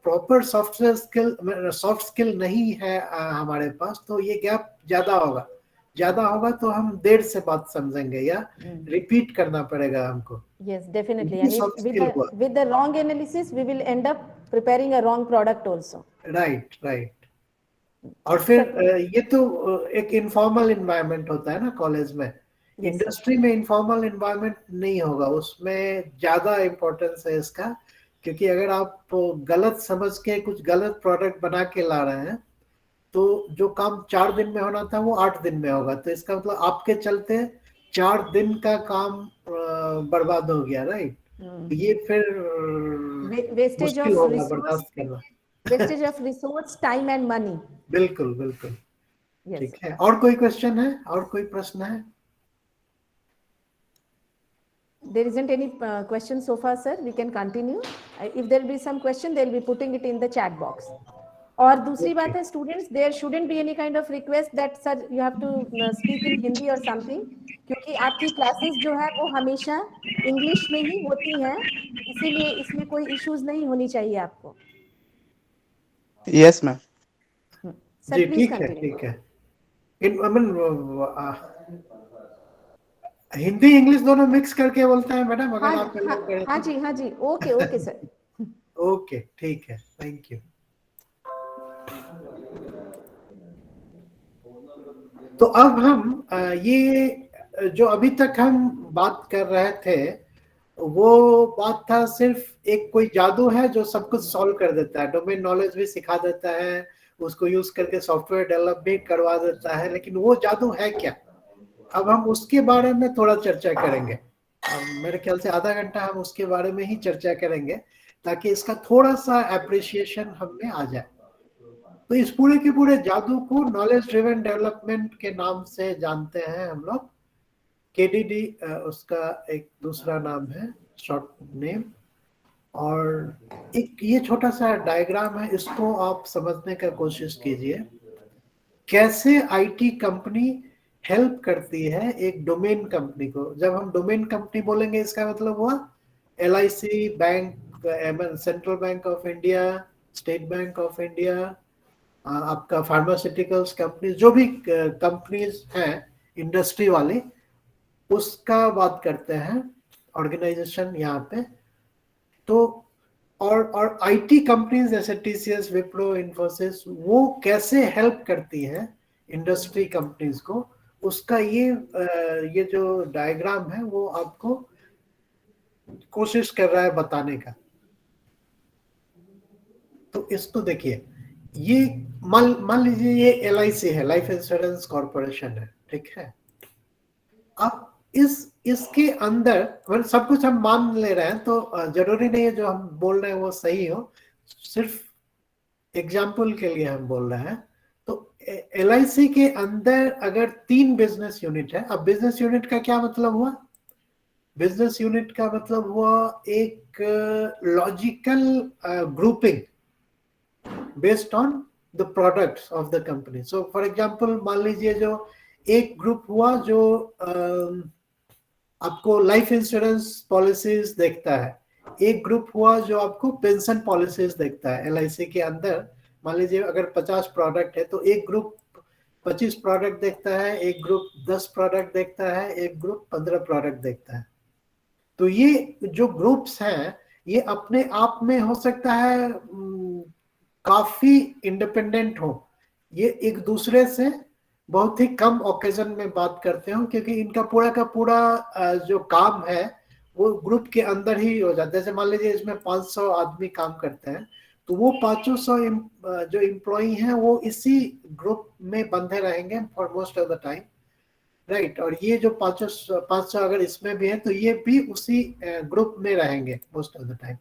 प्रॉपर सॉफ्ट स्किल नहीं है हमारे पास, तो ये गैप ज्यादा होगा तो हम देर से बात समझेंगे या रिपीट करना पड़ेगा हमको. Yes, definitely. And if with the wrong analysis, we will end up preparing a wrong product also. Right. और फिर ये तो एक इनफॉर्मल इन्वायरमेंट होता है ना कॉलेज में. इंडस्ट्री में इनफॉर्मल इन्वायरमेंट नहीं होगा, उसमें ज्यादा इम्पोर्टेंस है इसका, क्योंकि अगर आप गलत समझ के कुछ गलत प्रोडक्ट बना के ला रहे हैं तो जो काम 4 दिन में होना था वो 8 दिन में होगा, तो इसका मतलब आपके चलते 4 दिन का काम बर्बाद हो गया. राइट. ये फिर वेस्टेज मुश्किल ऑफ होगा बर्दाश्त करना. Wastage of resource, time and money. बिल्कुल. Yes. ठीक है. और कोई क्वेश्चन है, और कोई प्रश्न है? There isn't any question so far, sir. We can continue. If there will be some question, they'll be putting it in the chat box. और दूसरी बात है students, there shouldn't be any kind of request that sir you have to speak in Hindi और something, क्योंकि आपकी classes जो है वो हमेशा इंग्लिश में ही होती हैं, इसीलिए इसमें कोई इश्यूज नहीं होनी चाहिए आपको. Yes, ma'am. जी ठीक है. हिंदी इंग्लिश दोनों मिक्स करके बोलते हैं मैडम, अगर आप करें. हाँ जी. Okay sir. ओके ठीक है. Thank you. तो अब हम ये जो अभी तक हम बात कर रहे थे, वो बात था सिर्फ एक कोई जादू है जो सब कुछ सॉल्व कर देता है, डोमेन नॉलेज भी सिखा देता है, उसको यूज करके सॉफ्टवेयर डेवलप भी करवा देता है, लेकिन वो जादू है क्या? अब हम उसके बारे में थोड़ा चर्चा करेंगे. मेरे ख्याल से आधा घंटा हम उसके बारे में ही चर्चा करेंगे, ताकि इसका थोड़ा सा एप्रिसिएशन हमें आ जाए. तो इस पूरे के पूरे जादू को नॉलेज ड्रिवन डेवलपमेंट के नाम से जानते हैं हम लोग. KDD उसका एक दूसरा नाम है, शॉर्ट नेम. और एक ये छोटा सा डायग्राम है, इसको आप समझने का कोशिश कीजिए, कैसे आईटी कंपनी हेल्प करती है एक डोमेन कंपनी को. जब हम डोमेन कंपनी बोलेंगे, इसका मतलब हुआ LIC bank, central bank of India, state bank of India, आपका फार्मास्यूटिकल्स कंपनी, जो भी कंपनीज हैं इंडस्ट्री वाली, उसका बात करते हैं ऑर्गेनाइजेशन यहाँ पे. तो और आईटी कंपनीज जैसे TCS, विप्रो, इन्फोसिस, वो कैसे हेल्प करती हैं इंडस्ट्री कंपनीज को, उसका ये जो डायग्राम है वो आपको कोशिश कर रहा है बताने का. तो इसको देखिए, ये मान लीजिए ये LIC है, लाइफ इंश्योरेंस कॉर्पोरेशन है. ठीक है. अब इसके अंदर सब कुछ हम मान ले रहे हैं, तो जरूरी नहीं है जो हम बोल रहे हैं वो सही हो, सिर्फ एग्जाम्पल के लिए हम बोल रहे हैं. तो LIC के अंदर अगर 3 बिजनेस यूनिट है, अब बिजनेस यूनिट का क्या मतलब हुआ? बिजनेस यूनिट का मतलब हुआ एक logical grouping based on the products of the company. So for example, मान लीजिए जो एक ग्रुप हुआ जो आपको लाइफ इंश्योरेंस पॉलिसीज देखता है, एक ग्रुप हुआ जो आपको पेंशन पॉलिसीज देखता है. LIC के अंदर मान लीजिए अगर 50 प्रोडक्ट है, तो एक ग्रुप 25 प्रोडक्ट देखता है, एक ग्रुप 10 प्रोडक्ट देखता है, एक ग्रुप 15 प्रोडक्ट देखता है. तो ये जो ग्रुप्स हैं, ये अपने आप में हो सकता है काफी इंडिपेंडेंट हो, ये एक दूसरे से बहुत ही कम ओकेजन में बात करते हो, क्योंकि इनका पूरा का पूरा जो काम है वो ग्रुप के अंदर ही हो जाता है. जैसे मान लीजिए इसमें 500 आदमी काम करते हैं, तो वो 500 जो एम्प्लॉई हैं वो इसी ग्रुप में बंधे रहेंगे for most of the time. Right. और ये जो 500 अगर इसमें भी है तो ये भी उसी ग्रुप में रहेंगे मोस्ट ऑफ द टाइम।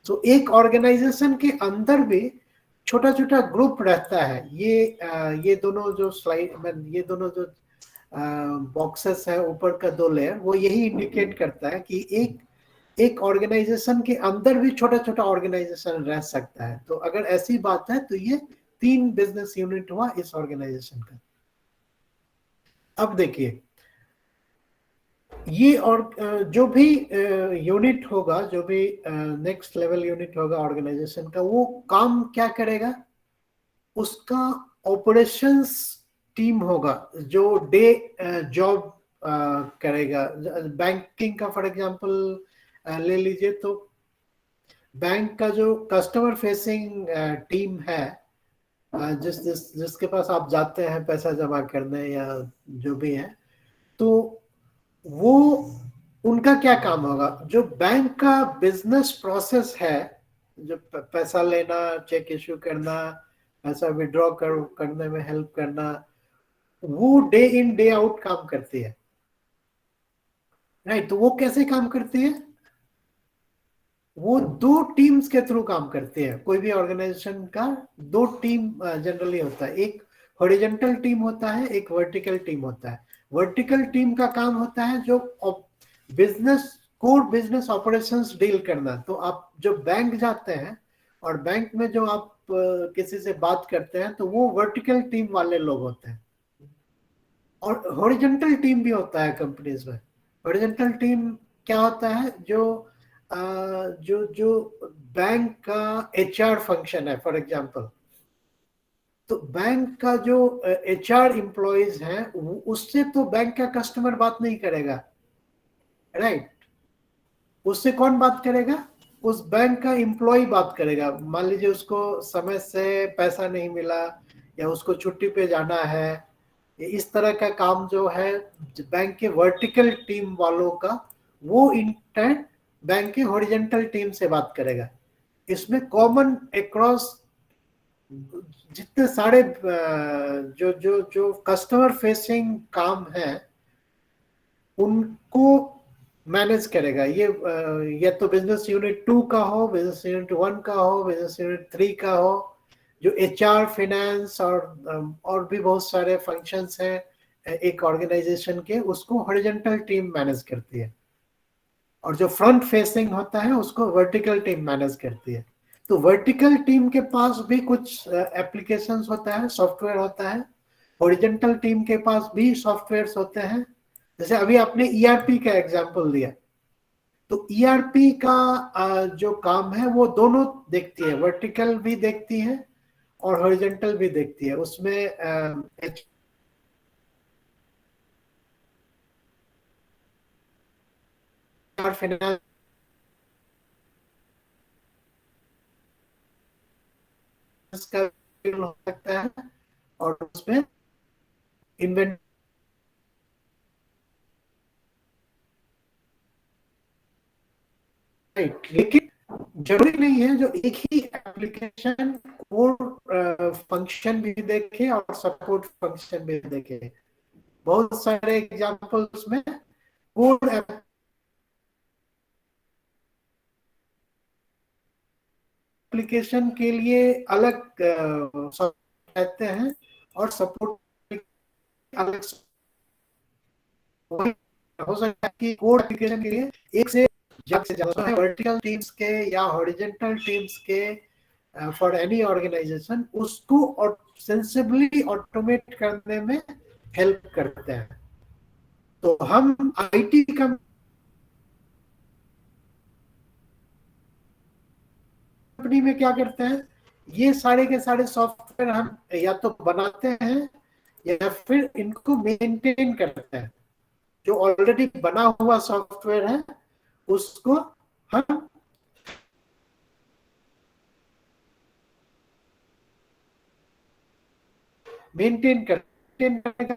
तो एक ऑर्गेनाइजेशन के अंदर भी छोटा छोटा ग्रुप रहता है। ये दोनों जो स्लाइड, ये दोनों जो बॉक्सेस है ऊपर का 2 लेयर, वो यही इंडिकेट करता है कि एक ऑर्गेनाइजेशन के अंदर भी छोटा छोटा ऑर्गेनाइजेशन रह सकता है। तो अगर ऐसी बात है तो ये 3 बिजनेस यूनिट हुआ इस ऑर्गेनाइजेशन का। अब देखिए, ये और जो भी यूनिट होगा, जो भी नेक्स्ट लेवल यूनिट होगा ऑर्गेनाइजेशन का, वो काम क्या करेगा? उसका ऑपरेशंस टीम होगा जो डे जॉब करेगा। बैंकिंग का फॉर एग्जांपल ले लीजिए, तो बैंक का जो कस्टमर फेसिंग टीम है, जिसके पास आप जाते हैं पैसा जमा करने या जो भी है, तो वो उनका क्या काम होगा? जो बैंक का बिजनेस प्रोसेस है, जो पैसा लेना, चेक इश्यू करना, पैसा विड्रॉ करने में हेल्प करना, वो डे इन डे आउट काम करती है। राइट। तो वो कैसे काम करती है? वो 2 टीम्स के थ्रू काम करते हैं। कोई भी ऑर्गेनाइजेशन का 2 टीम जनरली होता है। एक हॉरिजॉन्टल टीम होता है, एक वर्टिकल टीम होता है। वर्टिकल टीम का काम होता है जो कोर बिजनेस ऑपरेशंस डील करना। तो आप जब बैंक जाते हैं और बैंक में जो आप किसी से बात करते हैं, तो वो वर्टिकल टीम वाले लोग होते हैं। और हॉरिजॉन्टल टीम भी होता है कंपनीज में। हॉरिजॉन्टल टीम क्या होता है? जो बैंक का एचआर फंक्शन है फॉर एग्जांपल, तो बैंक का जो एचआर एम्प्लॉइज हैं, उससे तो बैंक का कस्टमर बात नहीं करेगा। राइट। उससे कौन बात करेगा? उस बैंक का एम्प्लॉय बात करेगा। मान लीजिए उसको समय से पैसा नहीं मिला, या उसको छुट्टी पे जाना है, इस तरह का काम जो है बैंक के वर्टिकल टीम वालों का, वो इंटर्न बैंक के हॉरिजॉन्टल टीम से बात करेगा। इसमें कॉमन अक्रॉस जितने सारे जो जो जो कस्टमर फेसिंग काम है, उनको मैनेज करेगा। ये या तो बिजनेस यूनिट 2 का हो, बिजनेस यूनिट 1 का हो, बिजनेस यूनिट 3 का हो। जो एचआर, फाइनेंस और भी बहुत सारे फंक्शंस हैं एक ऑर्गेनाइजेशन के, उसको हॉरिजॉन्टल टीम मैनेज करती है। और जो फ्रंट फेसिंग होता है उसको वर्टिकल टीम मैनेज करती है। तो वर्टिकल टीम के पास भी कुछ एप्लीकेशंस होता है, सॉफ्टवेयर होता है। हॉरिजॉन्टल टीम के पास भी सॉफ्टवेयर्स होते हैं। जैसे अभी आपने ईआरपी का एग्जांपल दिया, तो ईआरपी का जो काम है वो दोनों देखती है, वर्टिकल भी देखती है और हॉरिजॉन्टल भी देखती है। उसमें फाइनेंस का हो सकता है, और उसमें इन्वेंट लेकिन जरूरी नहीं है जो एक ही एप्लीकेशन कोर फंक्शन भी देखे और सपोर्ट फंक्शन भी देखे। बहुत सारे एग्जांपल्स में कोर एप्लीकेशन के लिए अलग कहते हैं, और सपोर्ट अलग। हो सकता है कि कोड एप्लीकेशन के लिए एक से ज्यादा है, वर्टिकल टीम्स के या हॉरिजॉन्टल टीम्स के फॉर एनी ऑर्गेनाइजेशन, उसको और सेंसिबली ऑटोमेट करने में हेल्प करते हैं। तो हम आईटी कंपनी में क्या करते हैं? ये सारे के सारे सॉफ्टवेयर हम या तो बनाते हैं या फिर इनको मेंटेन करते हैं। जो ऑलरेडी बना हुआ सॉफ्टवेयर है उसको हम मेंटेन करने का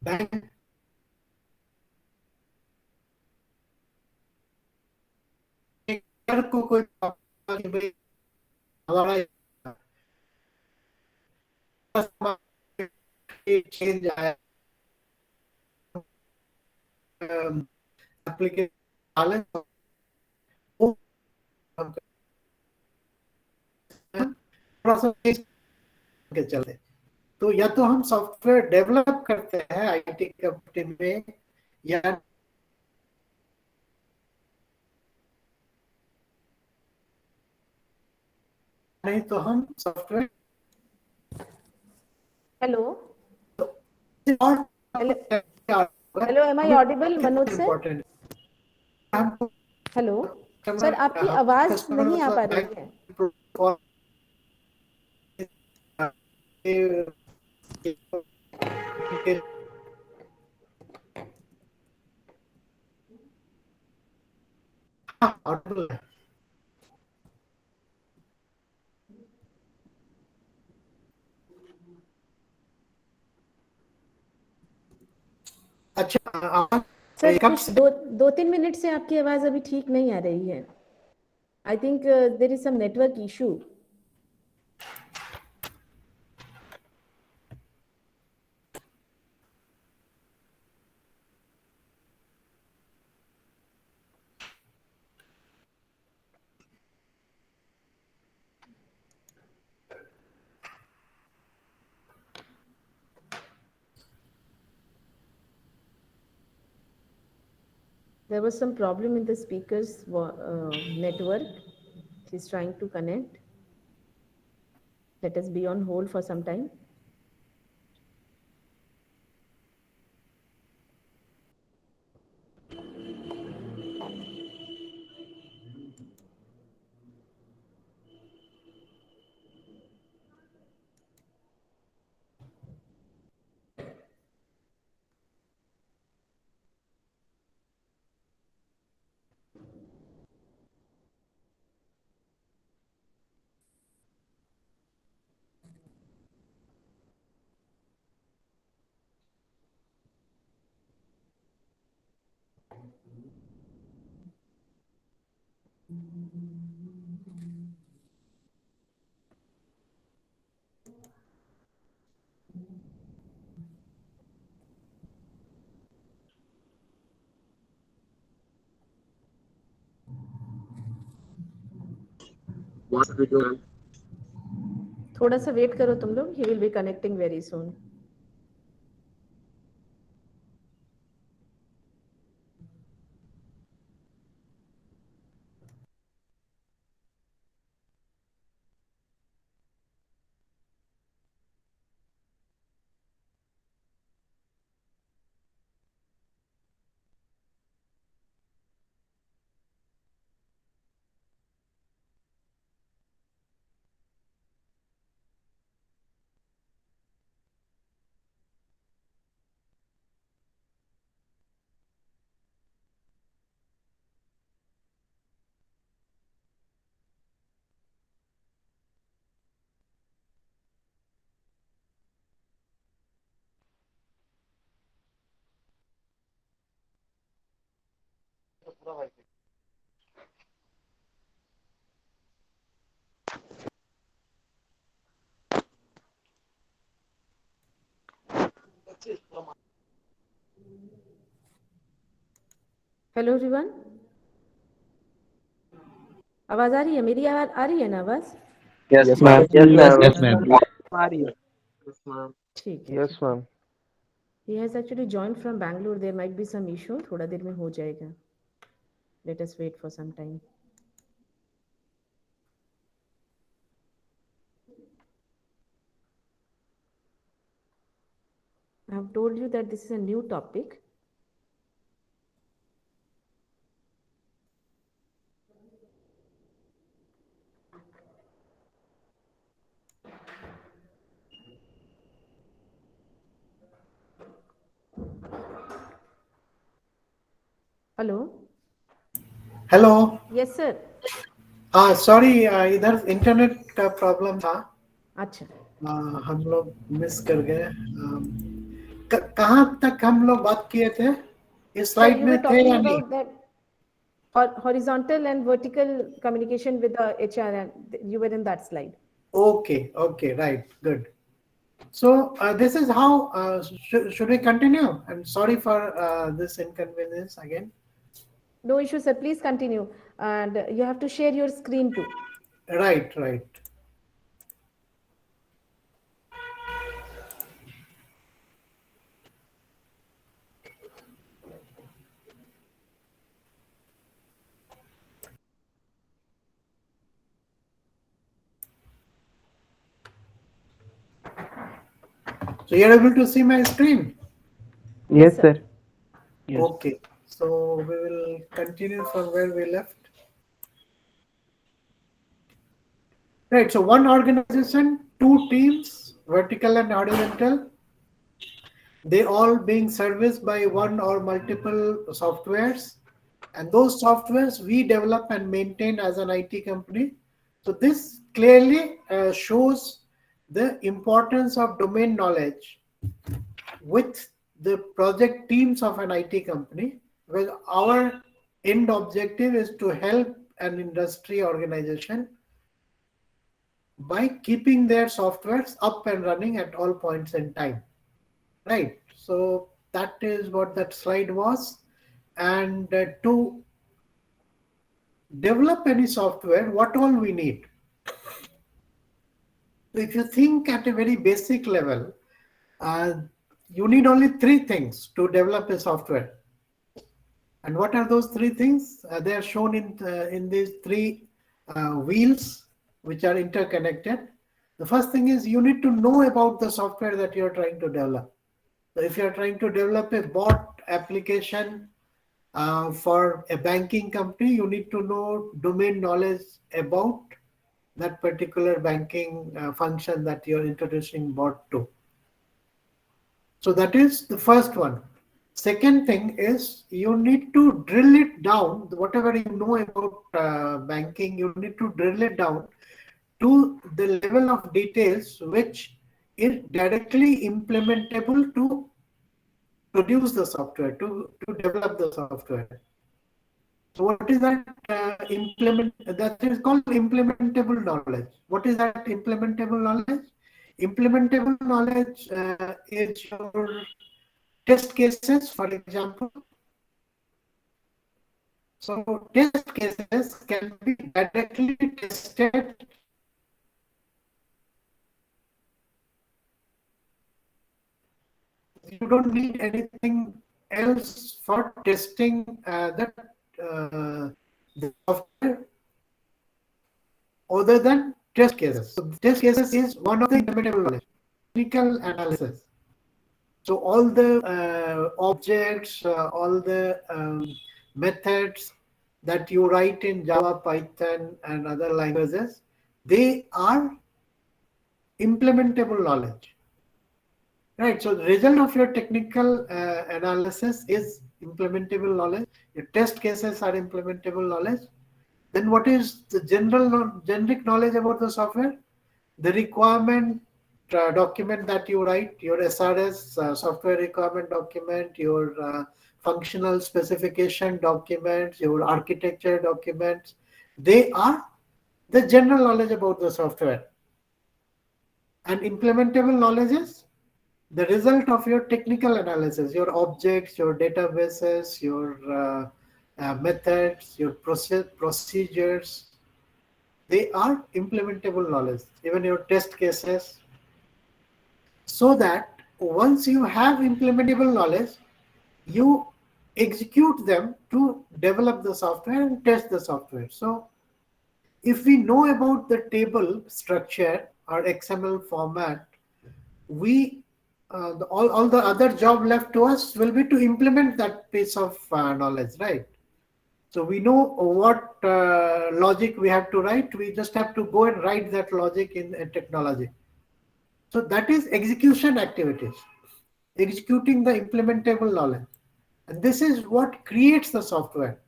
बैंक को कोई हमारा चेंज आया एप्लीकेशन डाले वो थोड़ा सा change के चलते, तो या तो हम सॉफ्टवेयर डेवलप करते हैं आईटी कंपनी में, या नहीं तो हम सॉफ्टवेयर Hello. और Hello, am I audible, Manoj sir? Important हमको हेलो सर, आपकी आवाज नहीं आ पा रही है। अच्छा सर कुछ 2-3 मिनट से आपकी आवाज अभी ठीक नहीं आ रही है। I think there is some network issue. There was some problem in the speaker's network. She's trying to connect. Let us be on hold for some time. थोड़ा सा वेट करो तुम लोग, he will be connecting very soon. Hello everyone, आवाज आ रही है? मेरी आवाज आ रही है ना आवाज? Yes, ma'am. Yes, ma'am. ठीक है। Yes, ma'am. He has actually joined from Bangalore. There might be some issue. थोड़ा देर में हो जाएगा। Let us wait for some time. I have told you that this is a new topic. Hello hello, yes sir. हाँ sorry, इधर internet का problem था, अच्छा, हम लोग मिस कर गए। कहाँ तक हम लोग बात किए थे? इस सर स्लाइड यू में वर थे टॉकिंग या नहीं? About that horizontal and vertical communication with the HR, and you were in that slide. Okay okay, right, good. So this is how, should we continue? I'm sorry for this inconvenience again. No issue, sir. Please continue. And you have to share your screen too. Right, right. So you're able to see my screen? Yes, sir. sir. Yes. Okay. So we will continue from where we left. Right. So one organization, two teams, vertical and horizontal. They all being serviced by one or multiple softwares, and those softwares we develop and maintain as an IT company. So this clearly shows the importance of domain knowledge with the project teams of an IT company, where our end objective is to help an industry organization by keeping their softwares up and running at all points in time. Right. So that is what that slide was. And to develop any software, what all we need? If you think at a very basic level, you need only three things to develop a software. And what are those three things? They are shown in these three wheels, which are interconnected. The first thing is you need to know about the software that you're trying to develop. So if you're trying to develop a bot application for a banking company, you need to know domain knowledge about that particular banking function that you're introducing bot to. So that is the first one. Second thing is you need to drill it down. Whatever you know about banking, you need to drill it down to the level of details which is directly implementable to produce the software, to develop the software. So what is that that is called implementable knowledge. What is that implementable knowledge? Implementable knowledge is your test cases, for example. So test cases can be directly tested you don't need anything else for testing the software other than test cases. So test cases is one of the implementable knowledge, technical analysis. So all the objects, all the methods that you write in Java, Python, and other languages, they are implementable knowledge. Right. So the result of your technical analysis is implementable knowledge. Your test cases are implementable knowledge. Then what is the generic knowledge about the software? The requirement document that you write, your SRS, software requirement document, your functional specification documents, your architecture documents, they are the general knowledge about the software. And implementable knowledge is the result of your technical analysis, your objects, your databases, your methods, your procedures, they are implementable knowledge, even your test cases. So that once you have implementable knowledge, you execute them to develop the software and test the software. So if we know about the table structure or XML format, we all the other job left to us will be to implement that piece of knowledge, right? So we know what logic we have to write. We just have to go and write that logic in technology. So that is execution activities, executing the implementable knowledge. And this is what creates the software.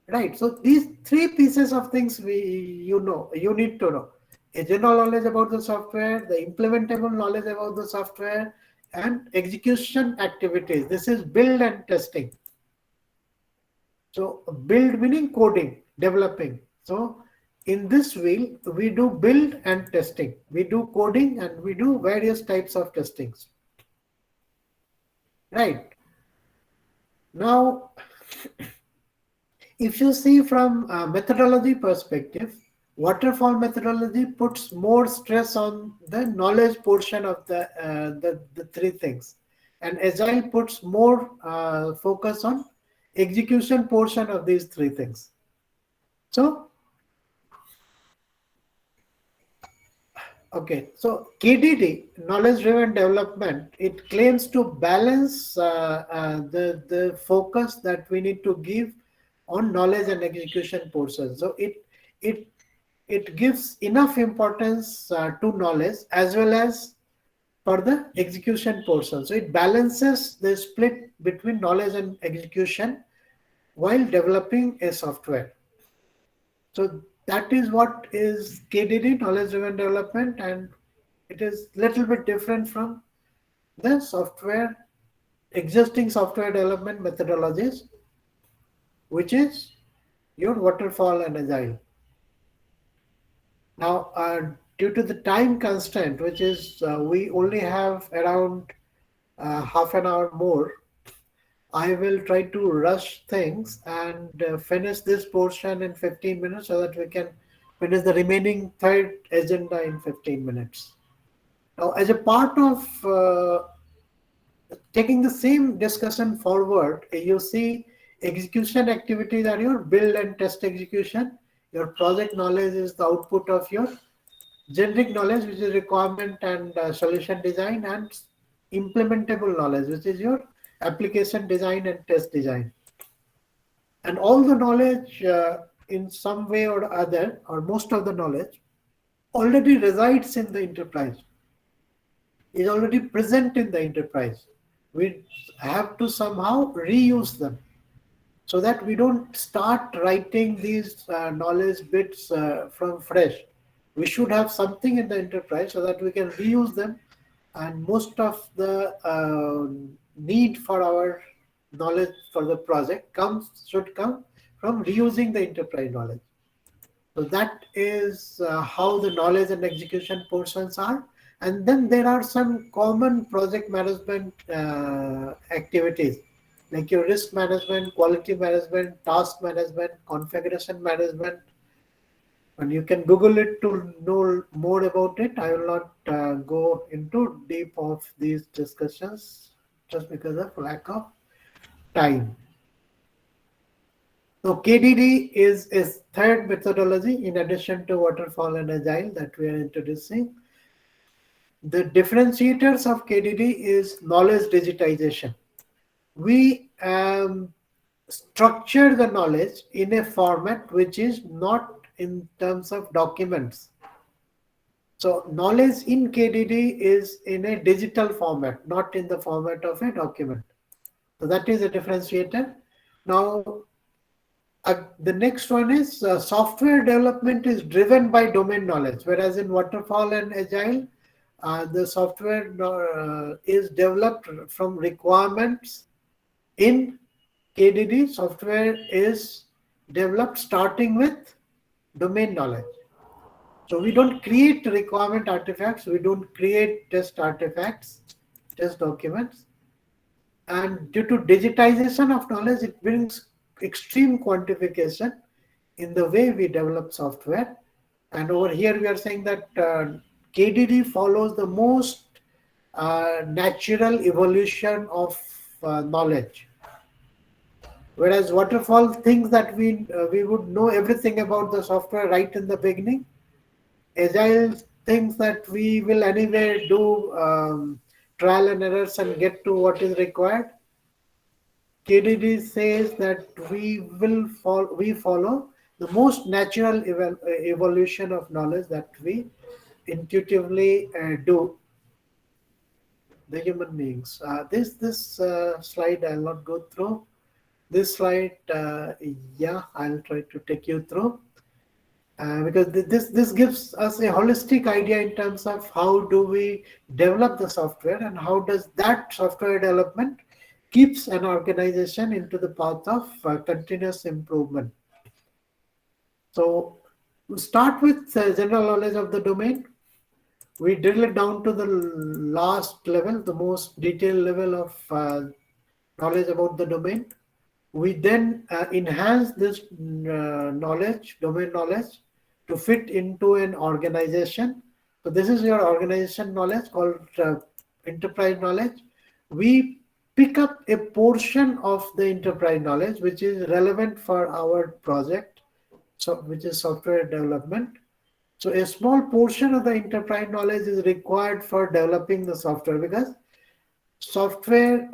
Right. So these three pieces of things you need to know. A general knowledge about the software, the implementable knowledge about the software, and execution activities. This is build and testing. So build meaning coding, developing. So in this wheel, we do build and testing. We do coding and we do various types of testings. Right. Now, if you see from a methodology perspective, waterfall methodology puts more stress on the knowledge portion of the three things, and agile puts more focus on execution portion of these three things. So, okay, so KDD, knowledge driven development, it claims to balance the focus that we need to give on knowledge and execution portion. So it gives enough importance to knowledge as well as for the execution portion. So it balances the split between knowledge and execution while developing a software. So that is what is KDD, knowledge driven development, and it is little bit different from the existing software development methodologies, which is your waterfall and agile. Now, due to the time constraint, which is we only have around half an hour more, I will try to rush things and finish this portion in 15 minutes so that we can finish the remaining third agenda in 15 minutes. Now, as a part of taking the same discussion forward, you see execution activities are your build and test execution. Your project knowledge is the output of your generic knowledge, which is requirement and solution design, and implementable knowledge, which is your application design and test design. And all the knowledge in some way or other, or most of the knowledge, already resides in the enterprise, is already present in the enterprise. We have to somehow reuse them so that we don't start writing these knowledge bits from fresh. We should have something in the enterprise so that we can reuse them, and most of the need for our knowledge for the project should come from reusing the enterprise knowledge. So that is how the knowledge and execution portions are. And then there are some common project management activities, like your risk management, quality management, task management, configuration management. And you can Google it to know more about it. I will not go into deep of these discussions just because of lack of time. So KDD is a third methodology in addition to waterfall and agile that we are introducing. The differentiators of KDD is knowledge digitization. We structure the knowledge in a format which is not in terms of documents. So knowledge in KDD is in a digital format, not in the format of a document. So that is a differentiator. Now, the next one is software development is driven by domain knowledge, whereas in waterfall and agile, the software is developed from requirements. In KDD, software is developed starting with domain knowledge. So we don't create requirement artifacts, we don't create test artifacts, test documents. And due to digitization of knowledge, it brings extreme quantification in the way we develop software. And over here we are saying that KDD follows the most natural evolution of knowledge. Whereas waterfall thinks that we would know everything about the software right in the beginning. Agile thinks that we will anyway do trial and errors and get to what is required. KDD says that we follow the most natural evolution of knowledge that we intuitively do, the human beings. This slide I'll not go through. This slide, I'll try to take you through because this gives us a holistic idea in terms of how do we develop the software and how does that software development keeps an organization into the path of continuous improvement. So We start with general knowledge of the domain. We drill it down to the last level, the most detailed level of knowledge about the domain. We then enhance this knowledge, domain knowledge, to fit into an organization. So this is your organization knowledge called enterprise knowledge. We pick up a portion of the enterprise knowledge which is relevant for our project, so which is software development. So a small portion of the enterprise knowledge is required for developing the software, because software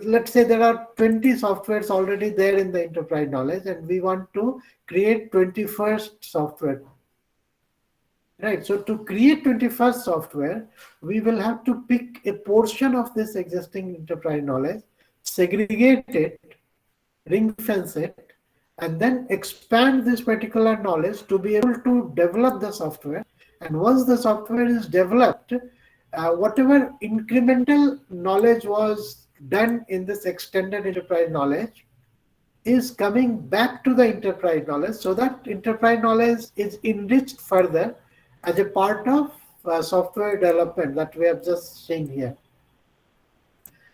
let's say there are 20 softwares already there in the enterprise knowledge, and we want to create 21st software. Right, so to create 21st software, we will have to pick a portion of this existing enterprise knowledge, segregate it, ring fence it, and then expand this particular knowledge to be able to develop the software. And once the software is developed, whatever incremental knowledge was done in this extended enterprise knowledge is coming back to the enterprise knowledge, so that enterprise knowledge is enriched further as a part of software development that we have just seen here.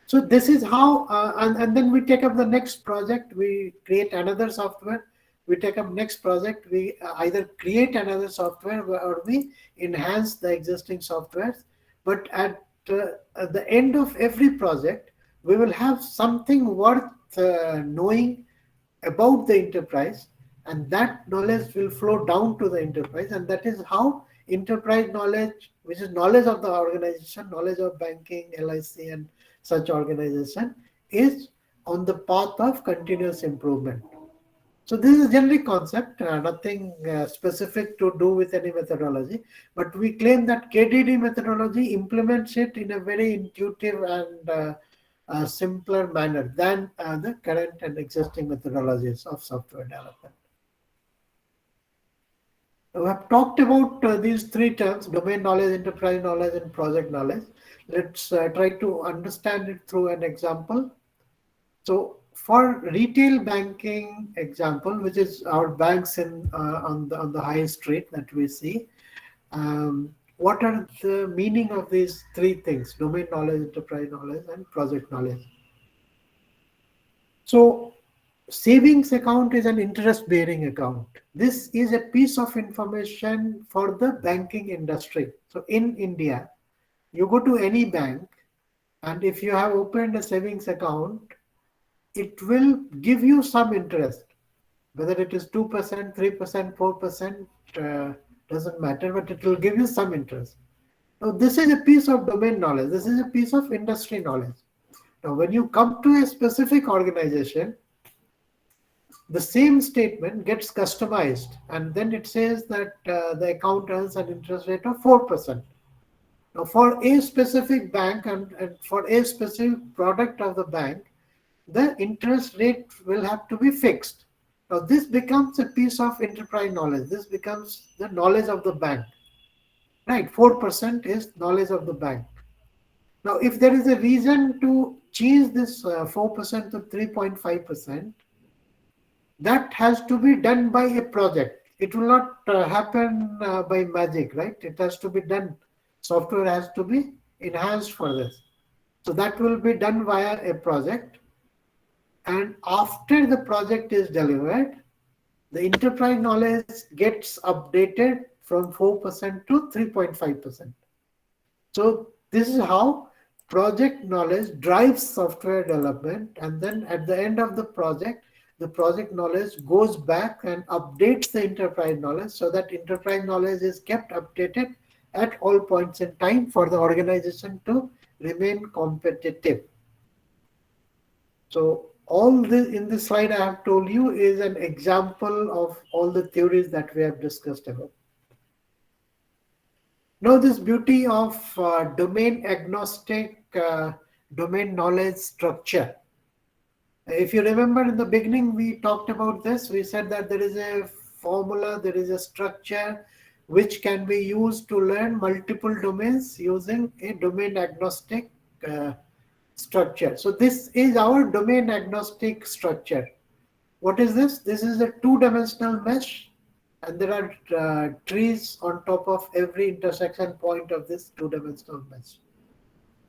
So this is how, and then we take up the next project, we create another software, we take up next project, we either create another software or we enhance the existing softwares. But at the end of every project, we will have something worth knowing about the enterprise, and that knowledge will flow down to the enterprise. And that is how enterprise knowledge, which is knowledge of the organization, knowledge of banking, LIC and such organization, is on the path of continuous improvement. So this is a generic concept, nothing specific to do with any methodology, but we claim that KDD methodology implements it in a very intuitive and simpler manner than the current and existing methodologies of software development. We have talked about these three terms: domain knowledge, enterprise knowledge, and project knowledge. Let's try to understand it through an example. So for retail banking example, which is our banks in on the high street that we see, what are the meaning of these three things: domain knowledge, enterprise knowledge, and project knowledge? So savings account is an interest-bearing account. This is a piece of information for the banking industry. So in India, you go to any bank, and if you have opened a savings account, it will give you some interest, whether it is 2%, 3%, 4%, doesn't matter, but it will give you some interest. Now, this is a piece of domain knowledge. This is a piece of industry knowledge. Now, when you come to a specific organization, the same statement gets customized, and then it says that the account earns an interest rate of 4%. Now, for a specific bank and for a specific product of the bank, the interest rate will have to be fixed. Now, this becomes a piece of enterprise knowledge. This becomes the knowledge of the bank. Right, 4% is knowledge of the bank. Now, if there is a reason to change this 4% to 3.5%, that has to be done by a project. It will not happen by magic, right? It has to be done. Software has to be enhanced for this. So that will be done via a project. And after the project is delivered, the enterprise knowledge gets updated from 4% to 3.5%. So this is how project knowledge drives software development. And then at the end of the project knowledge goes back and updates the enterprise knowledge, so that enterprise knowledge is kept updated at all points in time for the organization to remain competitive. So all this in this slide I have told you is an example of all the theories that we have discussed about. Now, this beauty of domain agnostic domain knowledge structure. If you remember in the beginning, we talked about this. We said that there is a formula, there is a structure which can be used to learn multiple domains using a domain agnostic structure. So this is our domain agnostic structure. What is this? This is a two-dimensional mesh and there are trees on top of every intersection point of this two-dimensional mesh.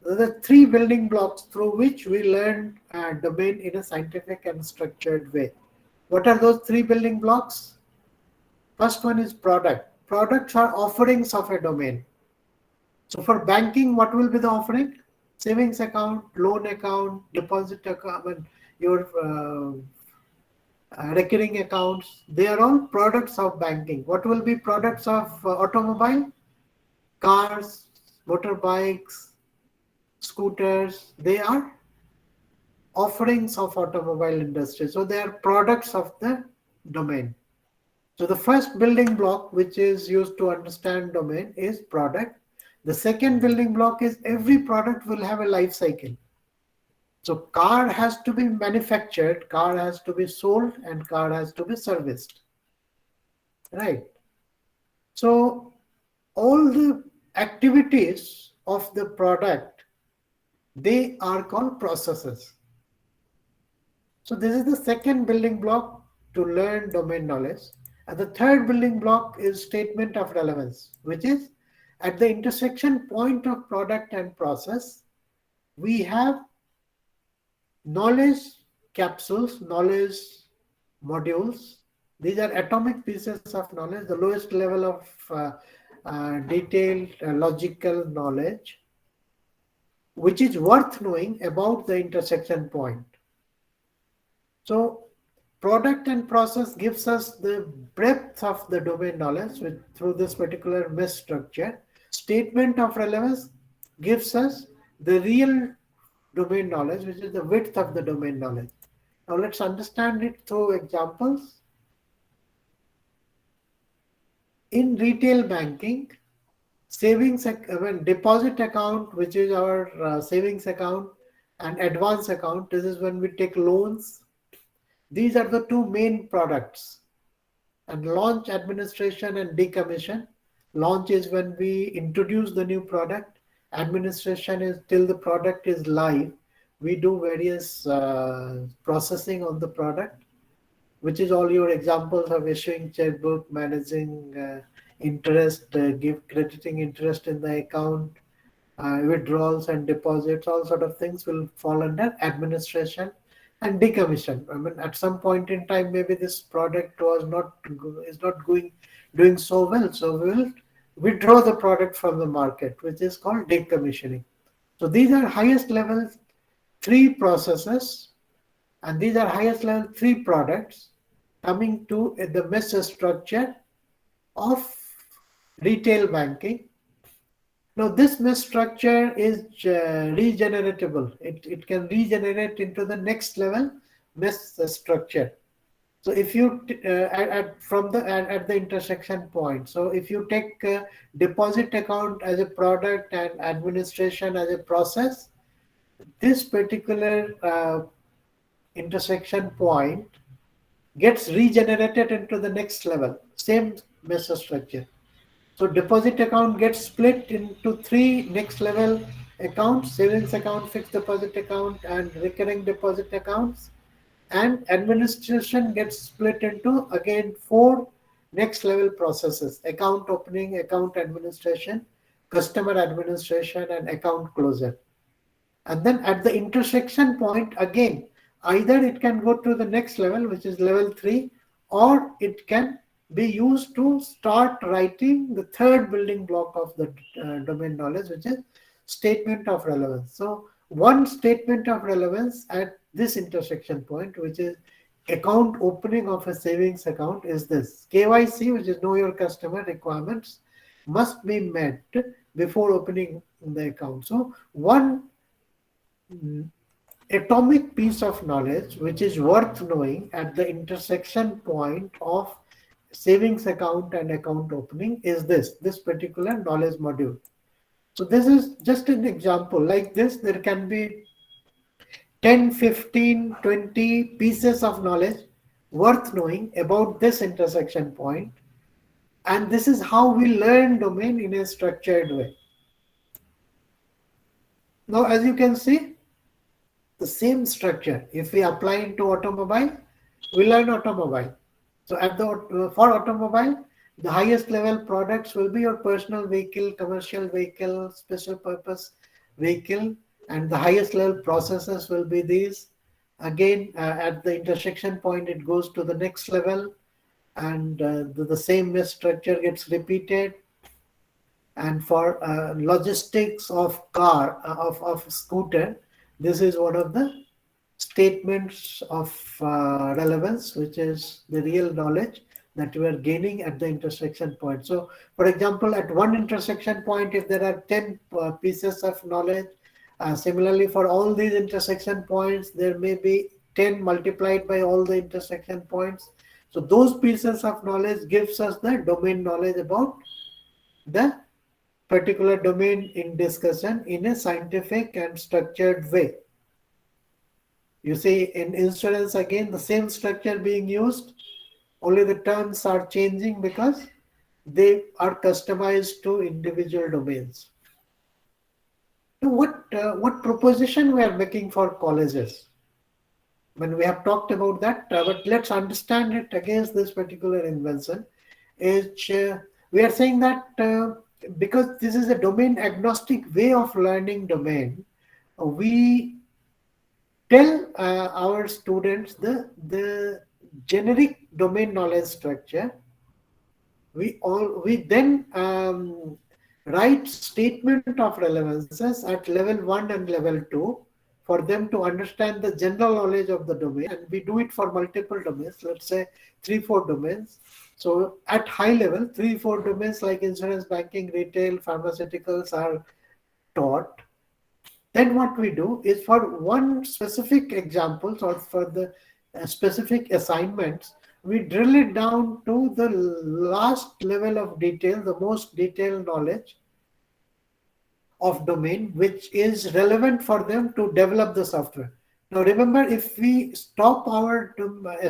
There are three building blocks through which we learn domain in a scientific and structured way. What are those three building blocks? First one is product. Products are offerings of a domain. So for banking, what will be the offering? Savings account, loan account, deposit account, your recurring accounts. They are all products of banking. What will be products of automobile? Cars, motorbikes, scooters. They are offerings of automobile industry. So they are products of the domain. So the first building block which is used to understand domain is product. The second building block is every product will have a life cycle. So car has to be manufactured, car has to be sold, and car has to be serviced. Right. So all the activities of the product, they are called processes. So this is the second building block to learn domain knowledge. And the third building block is statement of relevance, which is at the intersection point of product and process, we have knowledge capsules, knowledge modules. These are atomic pieces of knowledge, the lowest level of detailed logical knowledge, which is worth knowing about the intersection point. So product and process gives us the breadth of the domain knowledge through this particular mesh structure. Statement of relevance gives us the real domain knowledge, which is the width of the domain knowledge. Now let's understand it through examples. In retail banking, deposit account, which is our savings account, and advance account, this is when we take loans. These are the two main products. And launch, administration, and decommission. Launch is when we introduce the new product. Administration is till the product is live. We do various processing on the product, which is all your examples of issuing checkbook, managing interest, crediting interest in the account, withdrawals and deposits, all sort of things will fall under administration and decommission. I mean, at some point in time, maybe this product is not doing so well, so we will withdraw the product from the market, which is called decommissioning. So these are highest level 3 processes, and these are highest level 3 products coming to the mesh structure of retail banking. Now this mesh structure is regeneratable. It can regenerate into the next level mesh structure. So if you at the intersection point, so if you take deposit account as a product and administration as a process, this particular intersection point gets regenerated into the next level, same mesh structure. So deposit account gets split into 3 next level accounts: savings account, fixed deposit account, and recurring deposit accounts. And administration gets split into again 4 next level processes: account opening, account administration, customer administration, and account closure. And then at the intersection point, again, either it can go to the next level, which is level 3, or it can be used to start writing the third building block of the domain knowledge, which is statement of relevance. So one statement of relevance at this intersection point, which is account opening of a savings account, is this: KYC, which is know your customer requirements, must be met before opening the account. So one atomic piece of knowledge which is worth knowing at the intersection point of savings account and account opening is this particular knowledge module. So this is just an example. Like this, there can be 10, 15, 20 pieces of knowledge worth knowing about this intersection point. And this is how we learn domain in a structured way. Now, as you can see, the same structure, if we apply into automobile, we learn automobile. So for automobile, the highest level products will be your personal vehicle, commercial vehicle, special purpose vehicle, and the highest level processes will be these. Again, at the intersection point, it goes to the next level, and the same structure gets repeated. And for logistics of car, of scooter, this is one of the statements of relevance, which is the real knowledge that you are gaining at the intersection point. So, for example, at one intersection point, if there are 10 pieces of knowledge, similarly for all these intersection points, there may be 10 multiplied by all the intersection points. So those pieces of knowledge gives us the domain knowledge about the particular domain in discussion in a scientific and structured way. You see, in insurance, again, the same structure being used, only the terms are changing because they are customized to individual domains. So what proposition we are making for colleges? When we have talked about that, but let's understand it against this particular invention. We are saying that because this is a domain agnostic way of learning domain, we tell our students the generic domain knowledge structure. We then write statement of relevances at level 1 and level 2 for them to understand the general knowledge of the domain, and we do it for multiple domains, let's say 3-4 domains. So at high level, 3-4 domains like insurance, banking, retail, pharmaceuticals are taught. Then what we do is for one specific examples or for the specific assignments, we drill it down to the last level of detail, the most detailed knowledge of domain, which is relevant for them to develop the software. Now remember, if we stop our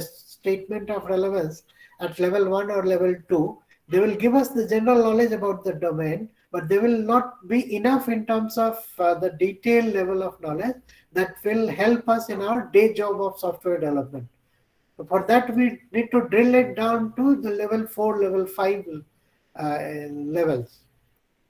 statement of relevance at level 1 or level 2, they will give us the general knowledge about the domain, but they will not be enough in terms of the detailed level of knowledge that will help us in our day job of software development. So for that, we need to drill it down to the level 4, level 5 levels.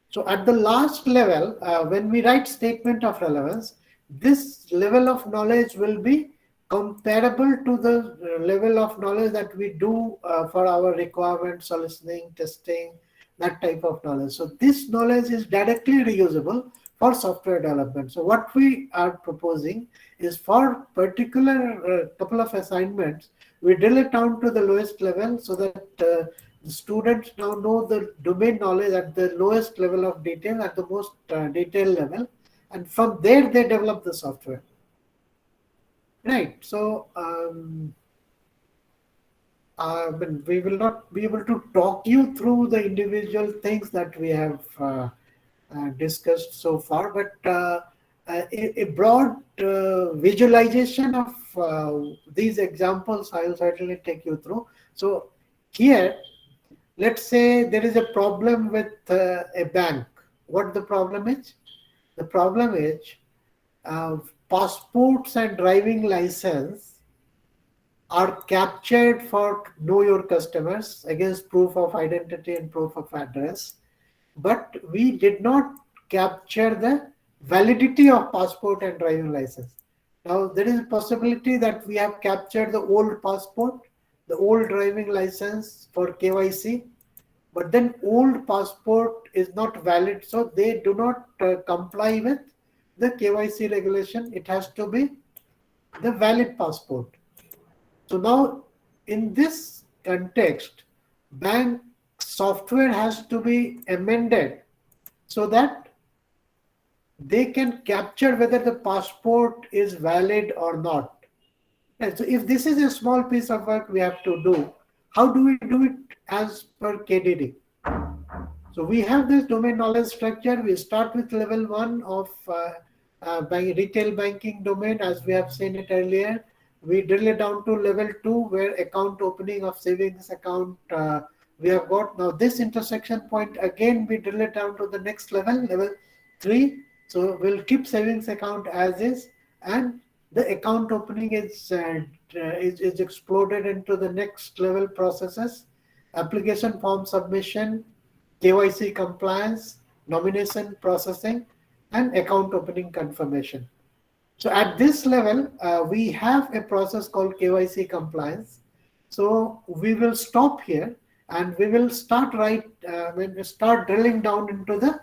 So at the last level, when we write statement of relevance, this level of knowledge will be comparable to the level of knowledge that we do for our requirement soliciting, testing, that type of knowledge. So this knowledge is directly reusable for software development. So what we are proposing is for particular couple of assignments, we drill it down to the lowest level so that the students now know the domain knowledge at the lowest level of detail, at the most detailed level, and from there they develop the software. Right. So we will not be able to talk you through the individual things that we have discussed so far, but a broad visualization of these examples I will certainly take you through. So here, let's say there is a problem with a bank. What the problem is? The problem is passports and driving license are captured for know your customers against proof of identity and proof of address, but we did not capture the validity of passport and driving license. Now there is a possibility that we have captured the old passport, the old driving license for KYC, but then old passport is not valid, so they do not comply with the KYC regulation. It has to be the valid passport. So now in this context, bank software has to be amended so that they can capture whether the passport is valid or not. And so if this is a small piece of work we have to do, how do we do it as per KDD? So we have this domain knowledge structure. We start with level 1 of retail banking domain, as we have seen it earlier. We drill it down to level 2, where account opening of savings account we have got. Now this intersection point, again we drill it down to the next level, level 3. So we'll keep savings account as is, and the account opening is exploded into the next level processes: application form submission, KYC compliance, nomination processing, and account opening confirmation. So at this level, we have a process called KYC compliance. So we will stop here and we will start drilling down into the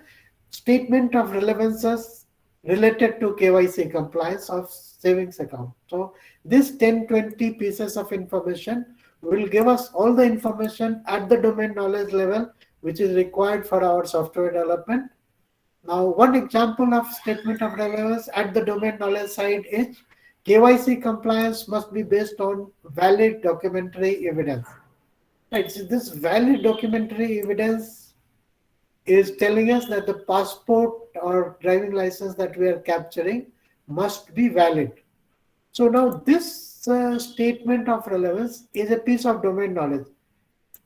statement of relevances related to KYC compliance of savings account. So this 10-20 pieces of information will give us all the information at the domain knowledge level which is required for our software development. Now, one example of statement of relevance at the domain knowledge side is KYC compliance must be based on valid documentary evidence. Right, so this valid documentary evidence is telling us that the passport or driving license that we are capturing must be valid. So now this statement of relevance is a piece of domain knowledge.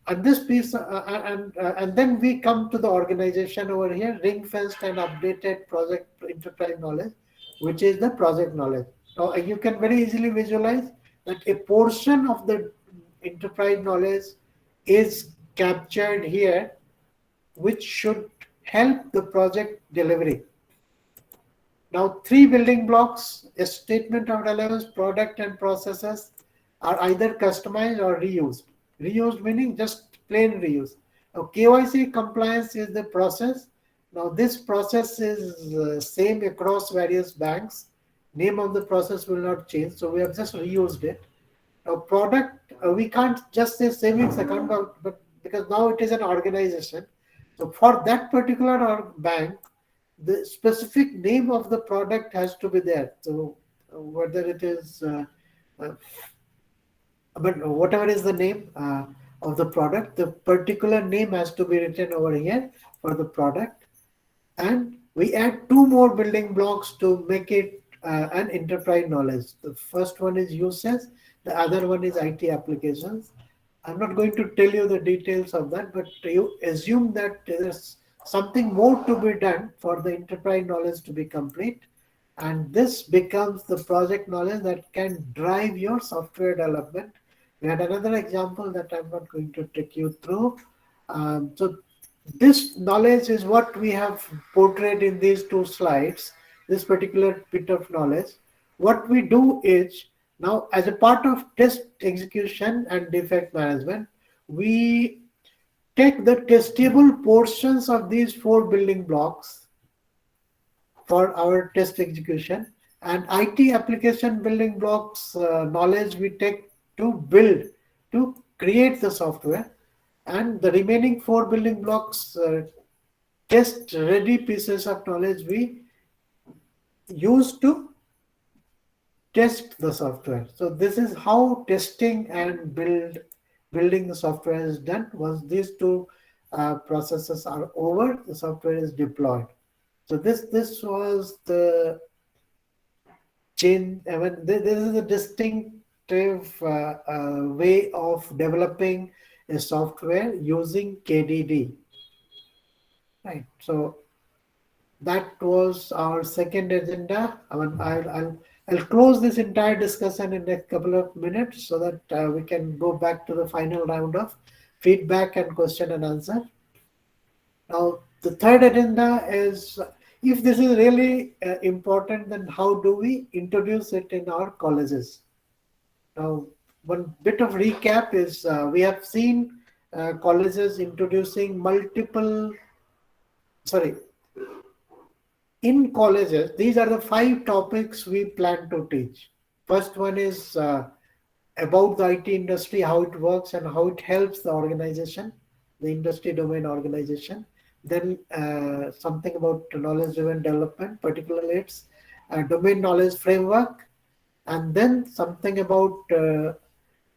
And this piece, and then we come to the organization over here, ring-fenced and updated project enterprise knowledge, which is the project knowledge. Now you can very easily visualize that a portion of the enterprise knowledge is captured here, which should help the project delivery. Now, 3 building blocks: a statement of relevance, product, and processes are either customized or reused. Reused meaning just plain reuse. Now, KYC compliance is the process. Now, this process is same across various banks. Name of the process will not change, so we have just reused it. Now, product, we can't just say savings account, but because now it is an organization. So, for that particular bank, the specific name of the product has to be there. So, whether it is but whatever is the name of the product, the particular name has to be written over here for the product. And we add 2 more building blocks to make it an enterprise knowledge. The first one is uses, the other one is IT applications. I'm not going to tell you the details of that, but you assume that there's something more to be done for the enterprise knowledge to be complete. And this becomes the project knowledge that can drive your software development. We had another example that I'm not going to take you through. So this knowledge is what we have portrayed in these 2 slides, this particular bit of knowledge. What we do is, now as a part of test execution and defect management, we take the testable portions of these 4 building blocks for our test execution, and IT application building blocks knowledge we take to build, to create the software, and the remaining 4 building blocks test ready pieces of knowledge we use to test the software. So this is how testing and building the software is done. Once these 2 processes are over, the software is deployed. So this was the change. I mean, this is a distinctive way of developing a software using KDD. Right. So that was our second agenda. I mean, I'll close this entire discussion in the next couple of minutes so that we can go back to the final round of feedback and question and answer. Now, the third agenda is, if this is really important, then how do we introduce it in our colleges? Now, one bit of recap is we have seen colleges introducing in colleges, these are the 5 topics we plan to teach. First one is about the IT industry, how it works and how it helps the organization, the industry domain organization. Then something about knowledge-driven development, particularly its domain knowledge framework. And then something about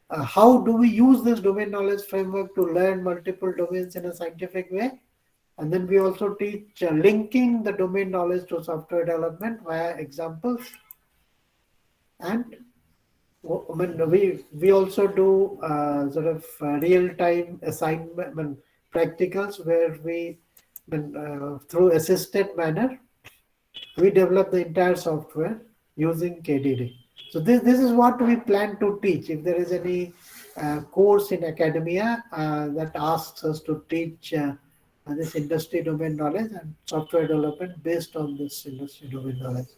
how do we use this domain knowledge framework to learn multiple domains in a scientific way. And then we also teach linking the domain knowledge to software development via examples. And we also do sort of real-time assignment practicals where we, through assisted manner, we develop the entire software using KDD. So this is what we plan to teach. If there is any course in academia that asks us to teach this industry domain knowledge and software development based on this industry domain knowledge.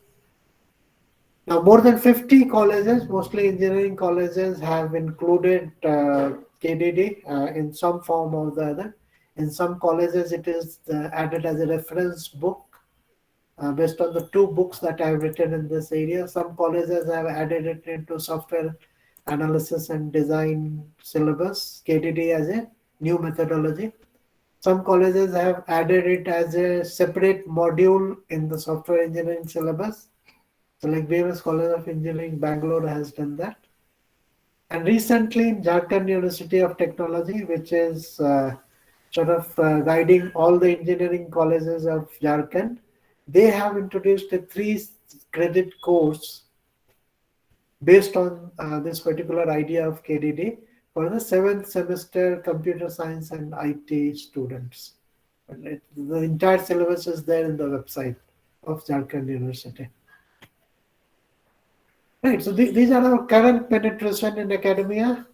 Now, more than 50 colleges, mostly engineering colleges, have included KDD in some form or the other. In some colleges, it is added as a reference book based on the 2 books that I have written in this area. Some colleges have added it into software analysis and design syllabus, KDD, as a new methodology. Some colleges have added it as a separate module in the software engineering syllabus. So like BMS College of Engineering, Bangalore has done that. And recently, Jharkhand University of Technology, which is guiding all the engineering colleges of Jharkhand, they have introduced a 3-credit course based on this particular idea of KDD for the 7th semester computer science and IT students. The entire syllabus is there in the website of Jharkhand University. Right, so these are our current penetration in academia.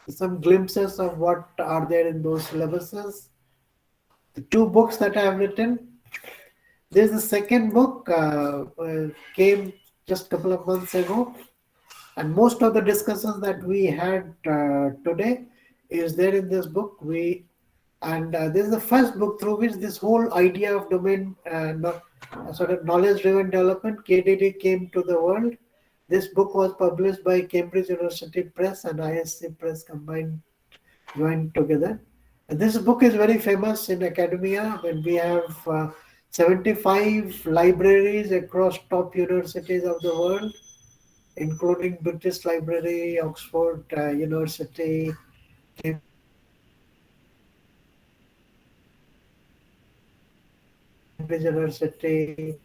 Some glimpses of what are there in those syllabuses. The 2 books that I have written. There's a second book came just a couple of months ago, and most of the discussions that we had today is there in this book. This is the first book through which this whole idea of domain sort of knowledge-driven development, KDD, came to the world. This book was published by Cambridge University Press and ISC Press joined together. And this book is very famous in academia when we have 75 libraries across top universities of the world, including British Library, Oxford University, Cambridge University,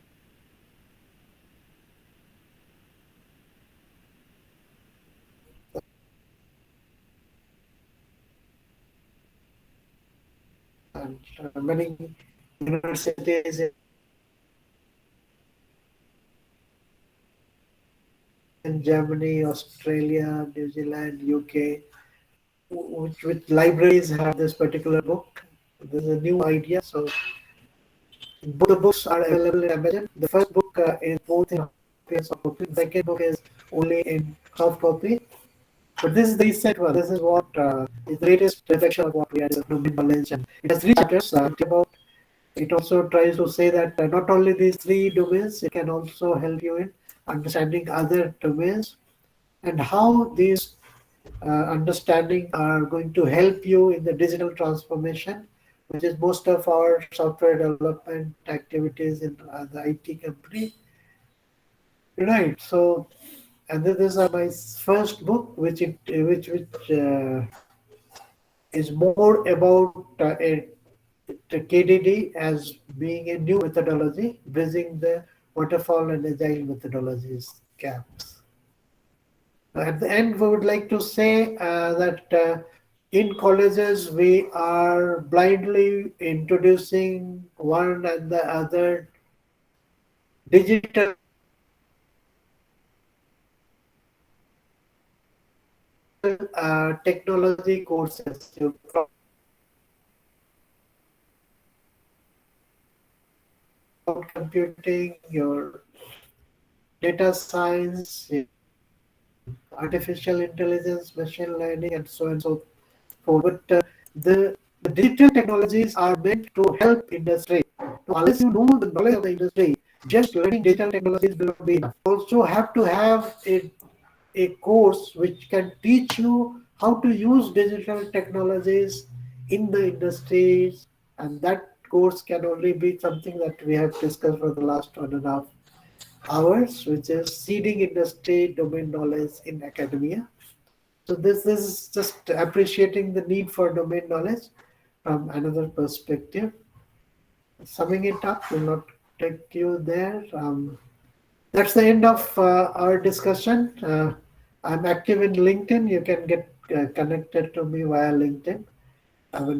and many universities in Germany, Australia, New Zealand, UK, which libraries have this particular book. This is a new idea, so both the books are available in Amazon. The first book is both in hard copy and soft copy. The second book is only in soft copy. But this is the recent one. This is what is the latest reflection of what we had in domain knowledge. And it has 3 chapters. It also tries to say that not only these 3 domains, it can also help you in understanding other domains and how these understanding are going to help you in the digital transformation, which is most of our software development activities in the IT company. Right. So, and this is my first book, which is more about the KDD as being a new methodology, bridging the waterfall and agile methodologies gaps. At the end, we would like to say that in colleges, we are blindly introducing one and the other digital technology courses. Computing, your data science, artificial intelligence, machine learning, and so on and so forth. But the digital technologies are meant to help industry. So unless you know the knowledge of the industry, just learning digital technologies will not be enough. Also have to have a course which can teach you how to use digital technologies in the industries, and that course can only be something that we have discussed for the last 1.5 hours, which is seeding industry domain knowledge in academia. So this is just appreciating the need for domain knowledge from another perspective. Summing it up will not take you there. That's the end of our discussion. I'm active in LinkedIn. You can get connected to me via LinkedIn.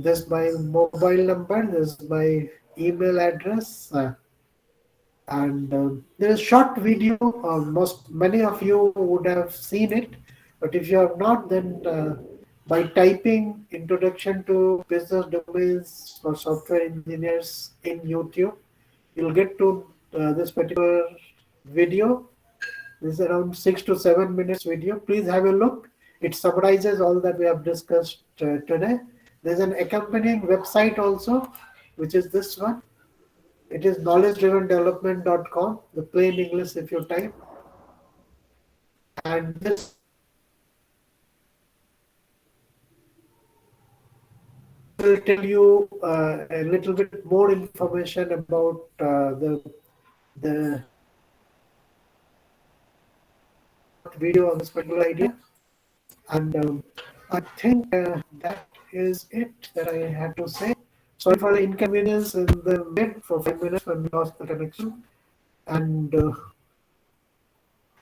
This is my mobile number. This is my email address. And there is a short video. Many of you would have seen it, but if you have not, then by typing "Introduction to Business Domains for Software Engineers" in YouTube, you'll get to this particular video. This is around 6 to 7 minutes video. Please have a look. It summarizes all that we have discussed today. There's an accompanying website also, which is this one. It is knowledge-driven-development.com, the plain English if you type. And this will tell you a little bit more information about the video on this particular idea. And I think that is it that I had to say. Sorry for the inconvenience in the mid for 5 minutes when we lost the connection. And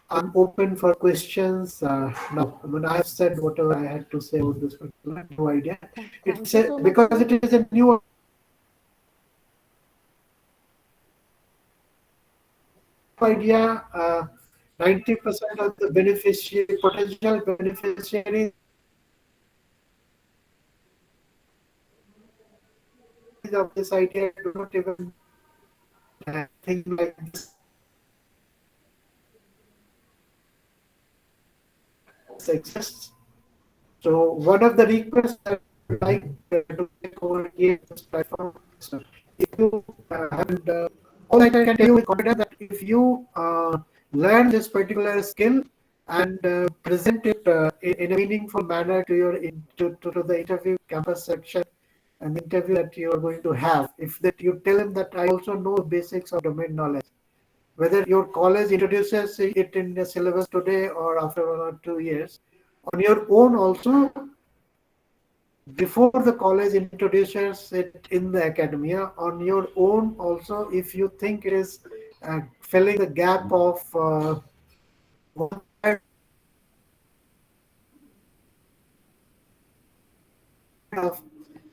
I'm open for questions now. I mean, I have said whatever I had to say about this particular new idea. It's because it is a new idea. 90% of the potential beneficiaries of this idea do not even think like this exists. So one of the requests that I would like to take over here this platform, so if you and all I can tell you with confidence that if you learn this particular skill and present it in a meaningful manner to your to the interview campus section and the interview that you are going to have, if that you tell them that I also know basics of domain knowledge, whether your college introduces it in the syllabus today or after 1 or 2 years, on your own also, before the college introduces it in the academia, on your own also, if you think it is filling the gap of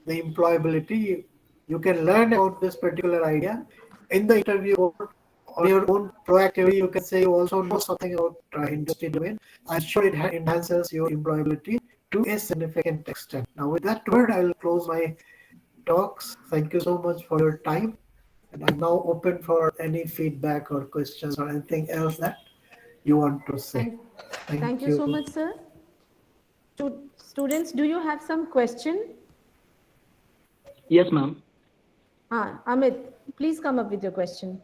the employability, you can learn about this particular idea in the interview on your own proactively. You can say you also know something about industry domain. I'm sure it enhances your employability to a significant extent. Now, with that word, I will close my talks. Thank you so much for your time. And I'm now open for any feedback or questions or anything else that you want to say. Thank you so much, sir. Students, do you have some question? Yes, ma'am. Amit, please come up with your question.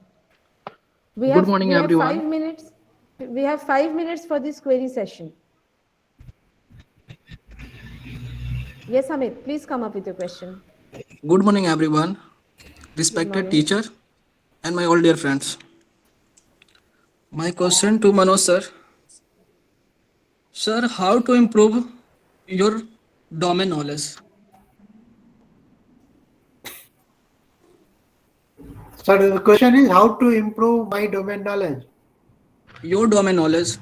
Good morning, everyone. 5 minutes. We have 5 minutes for this query session. Yes, Amit, please come up with your question. Good morning, everyone. Respected teacher and my all dear friends. My question to Manoj sir. Sir, how to improve your domain knowledge? So the question is how to improve my domain knowledge. Your domain knowledge.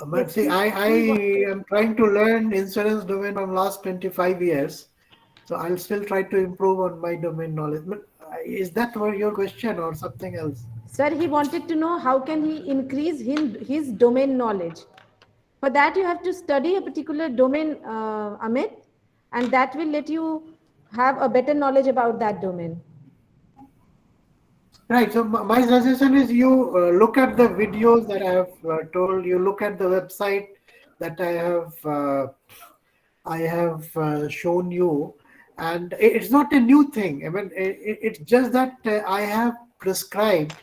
But see, I am trying to learn insurance domain from last 25 years. So I'll still try to improve on my domain knowledge. But is that your question or something else? Sir, he wanted to know how can he increase his domain knowledge. For that, you have to study a particular domain, Amit, and that will let you have a better knowledge about that domain. Right. So my suggestion is you look at the videos that I have told. You look at the website that I have shown you, and it's not a new thing. I mean, it's just that I have prescribed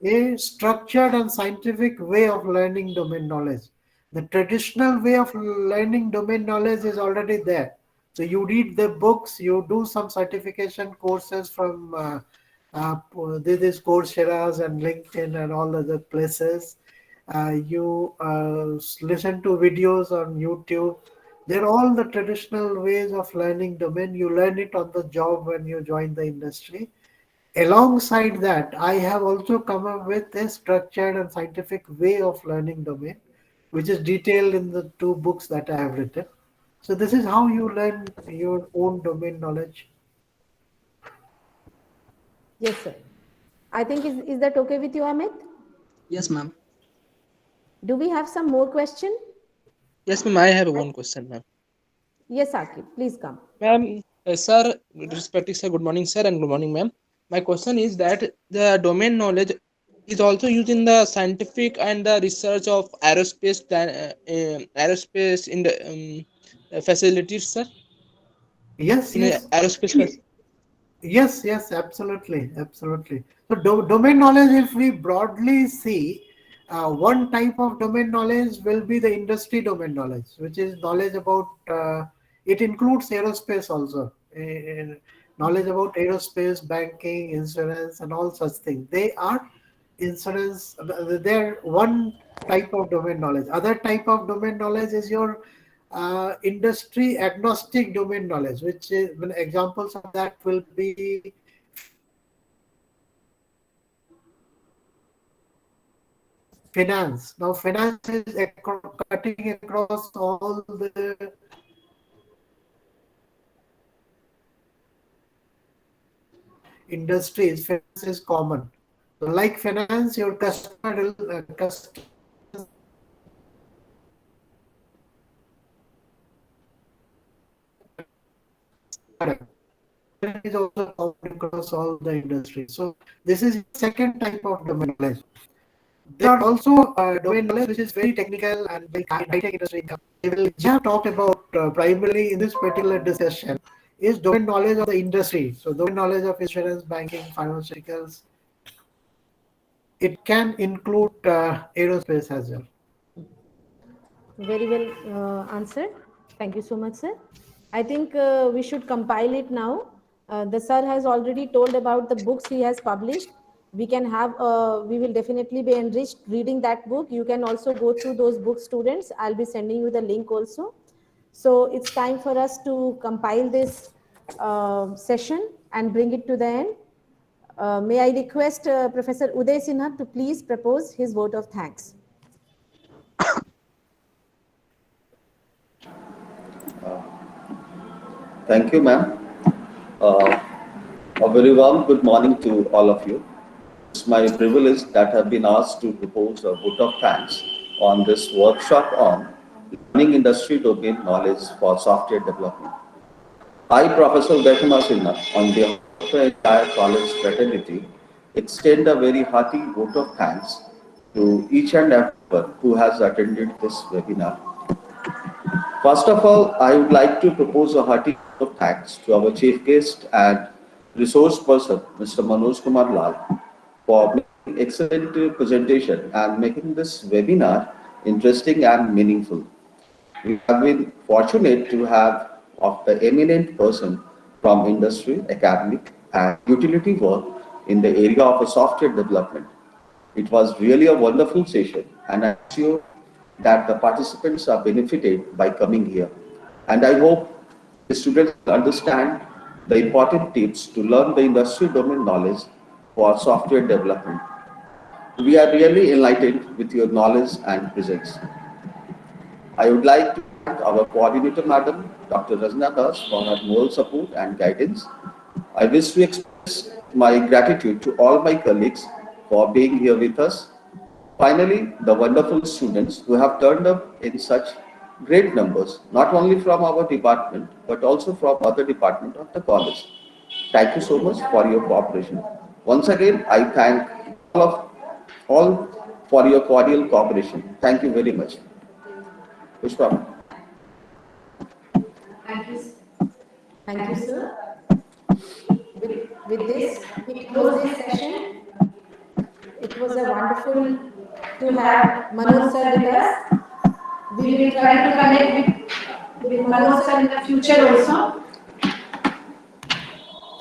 a structured and scientific way of learning domain knowledge. The traditional way of learning domain knowledge is already there. So you read the books, you do some certification courses from this Coursera's and LinkedIn and all other places. You listen to videos on YouTube. They're all the traditional ways of learning domain. You learn it on the job when you join the industry. Alongside that, I have also come up with a structured and scientific way of learning domain, which is detailed in the 2 books that I have written. So this is how you learn your own domain knowledge. Yes, sir. I think is that okay with you, Amit? Yes, ma'am. Do we have some more question? Yes, ma'am. I have one question, ma'am. Yes, Akib, please come. Ma'am, sir, with respect to sir, good morning, sir, and good morning, ma'am. My question is that the domain knowledge is also used in the scientific and the research of aerospace in the facilities, sir. Yes, In yes. aerospace, Yes, yes, absolutely, absolutely. So domain knowledge, if we broadly see, one type of domain knowledge will be the industry domain knowledge, which is knowledge about. It includes aerospace also. Knowledge about aerospace, banking, insurance, and all such things. They are insurance. They're one type of domain knowledge. Other type of domain knowledge is your industry agnostic domain knowledge, which is when examples of that will be finance. Now, finance is cutting across all the industries. Finance is common. So, like finance, your customer is also common across all the industries. So, this is second type of domain knowledge. There are also domain knowledge which is very technical and very high-tech industry. We will just talk about primarily in this particular discussion is domain knowledge of the industry. So domain knowledge of insurance, banking, pharmaceuticals. It can include aerospace as well. Very well answered. Thank you so much, sir. I think we should compile it now. The sir has already told about the books he has published. We can have, we will definitely be enriched reading that book. You can also go through those books, students. I'll be sending you the link also. So it's time for us to compile this session and bring it to the end. May I request Professor Uday Sinha to please propose his vote of thanks. Thank you, ma'am. Uh, a very warm good morning to all of you. It's my privilege that I've been asked to propose a vote of thanks on this workshop on learning industry domain knowledge for software development. I, Professor Uday Sinha, on behalf of the entire college fraternity, extend a very hearty vote of thanks to each and everyone who has attended this webinar. First of all, I would like to propose a hearty vote of thanks to our chief guest and resource person, Mr. Manoj Kumar Lal, for making excellent presentation and making this webinar interesting and meaningful. We have been fortunate to have of the eminent person from industry, academic, and utility work in the area of software development. It was really a wonderful session, and I'm sure that the participants are benefited by coming here. And I hope the students understand the important tips to learn the industry domain knowledge for software development. We are really enlightened with your knowledge and presence. I would like to thank our coordinator, Madam Dr. Rajna Das, for her moral support and guidance. I wish to express my gratitude to all my colleagues for being here with us. Finally, the wonderful students who have turned up in such great numbers, not only from our department, but also from other departments of the college. Thank you so much for your cooperation. Once again, I thank all for your cordial cooperation. Thank you very much. Pushpa. Thank you, sir. With this, we close this session. It was a wonderful to have Manoj sir with us. We will try to connect with Manoj sir in the future also.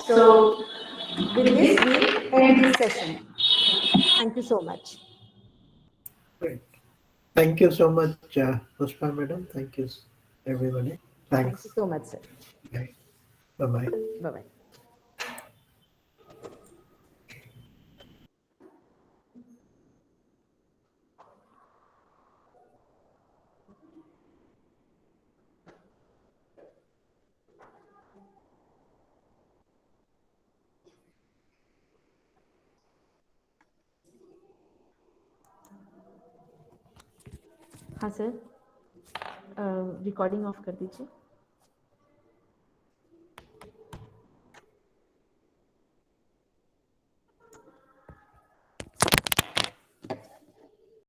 So, with this, we'll end this session. Thank you so much. Great. Thank you so much, Pushpa Madam. Thank you, everybody. Thank you Thanks. so much, sir. Bye bye. Bye bye. हाँ sir, recording of कर दीजिए।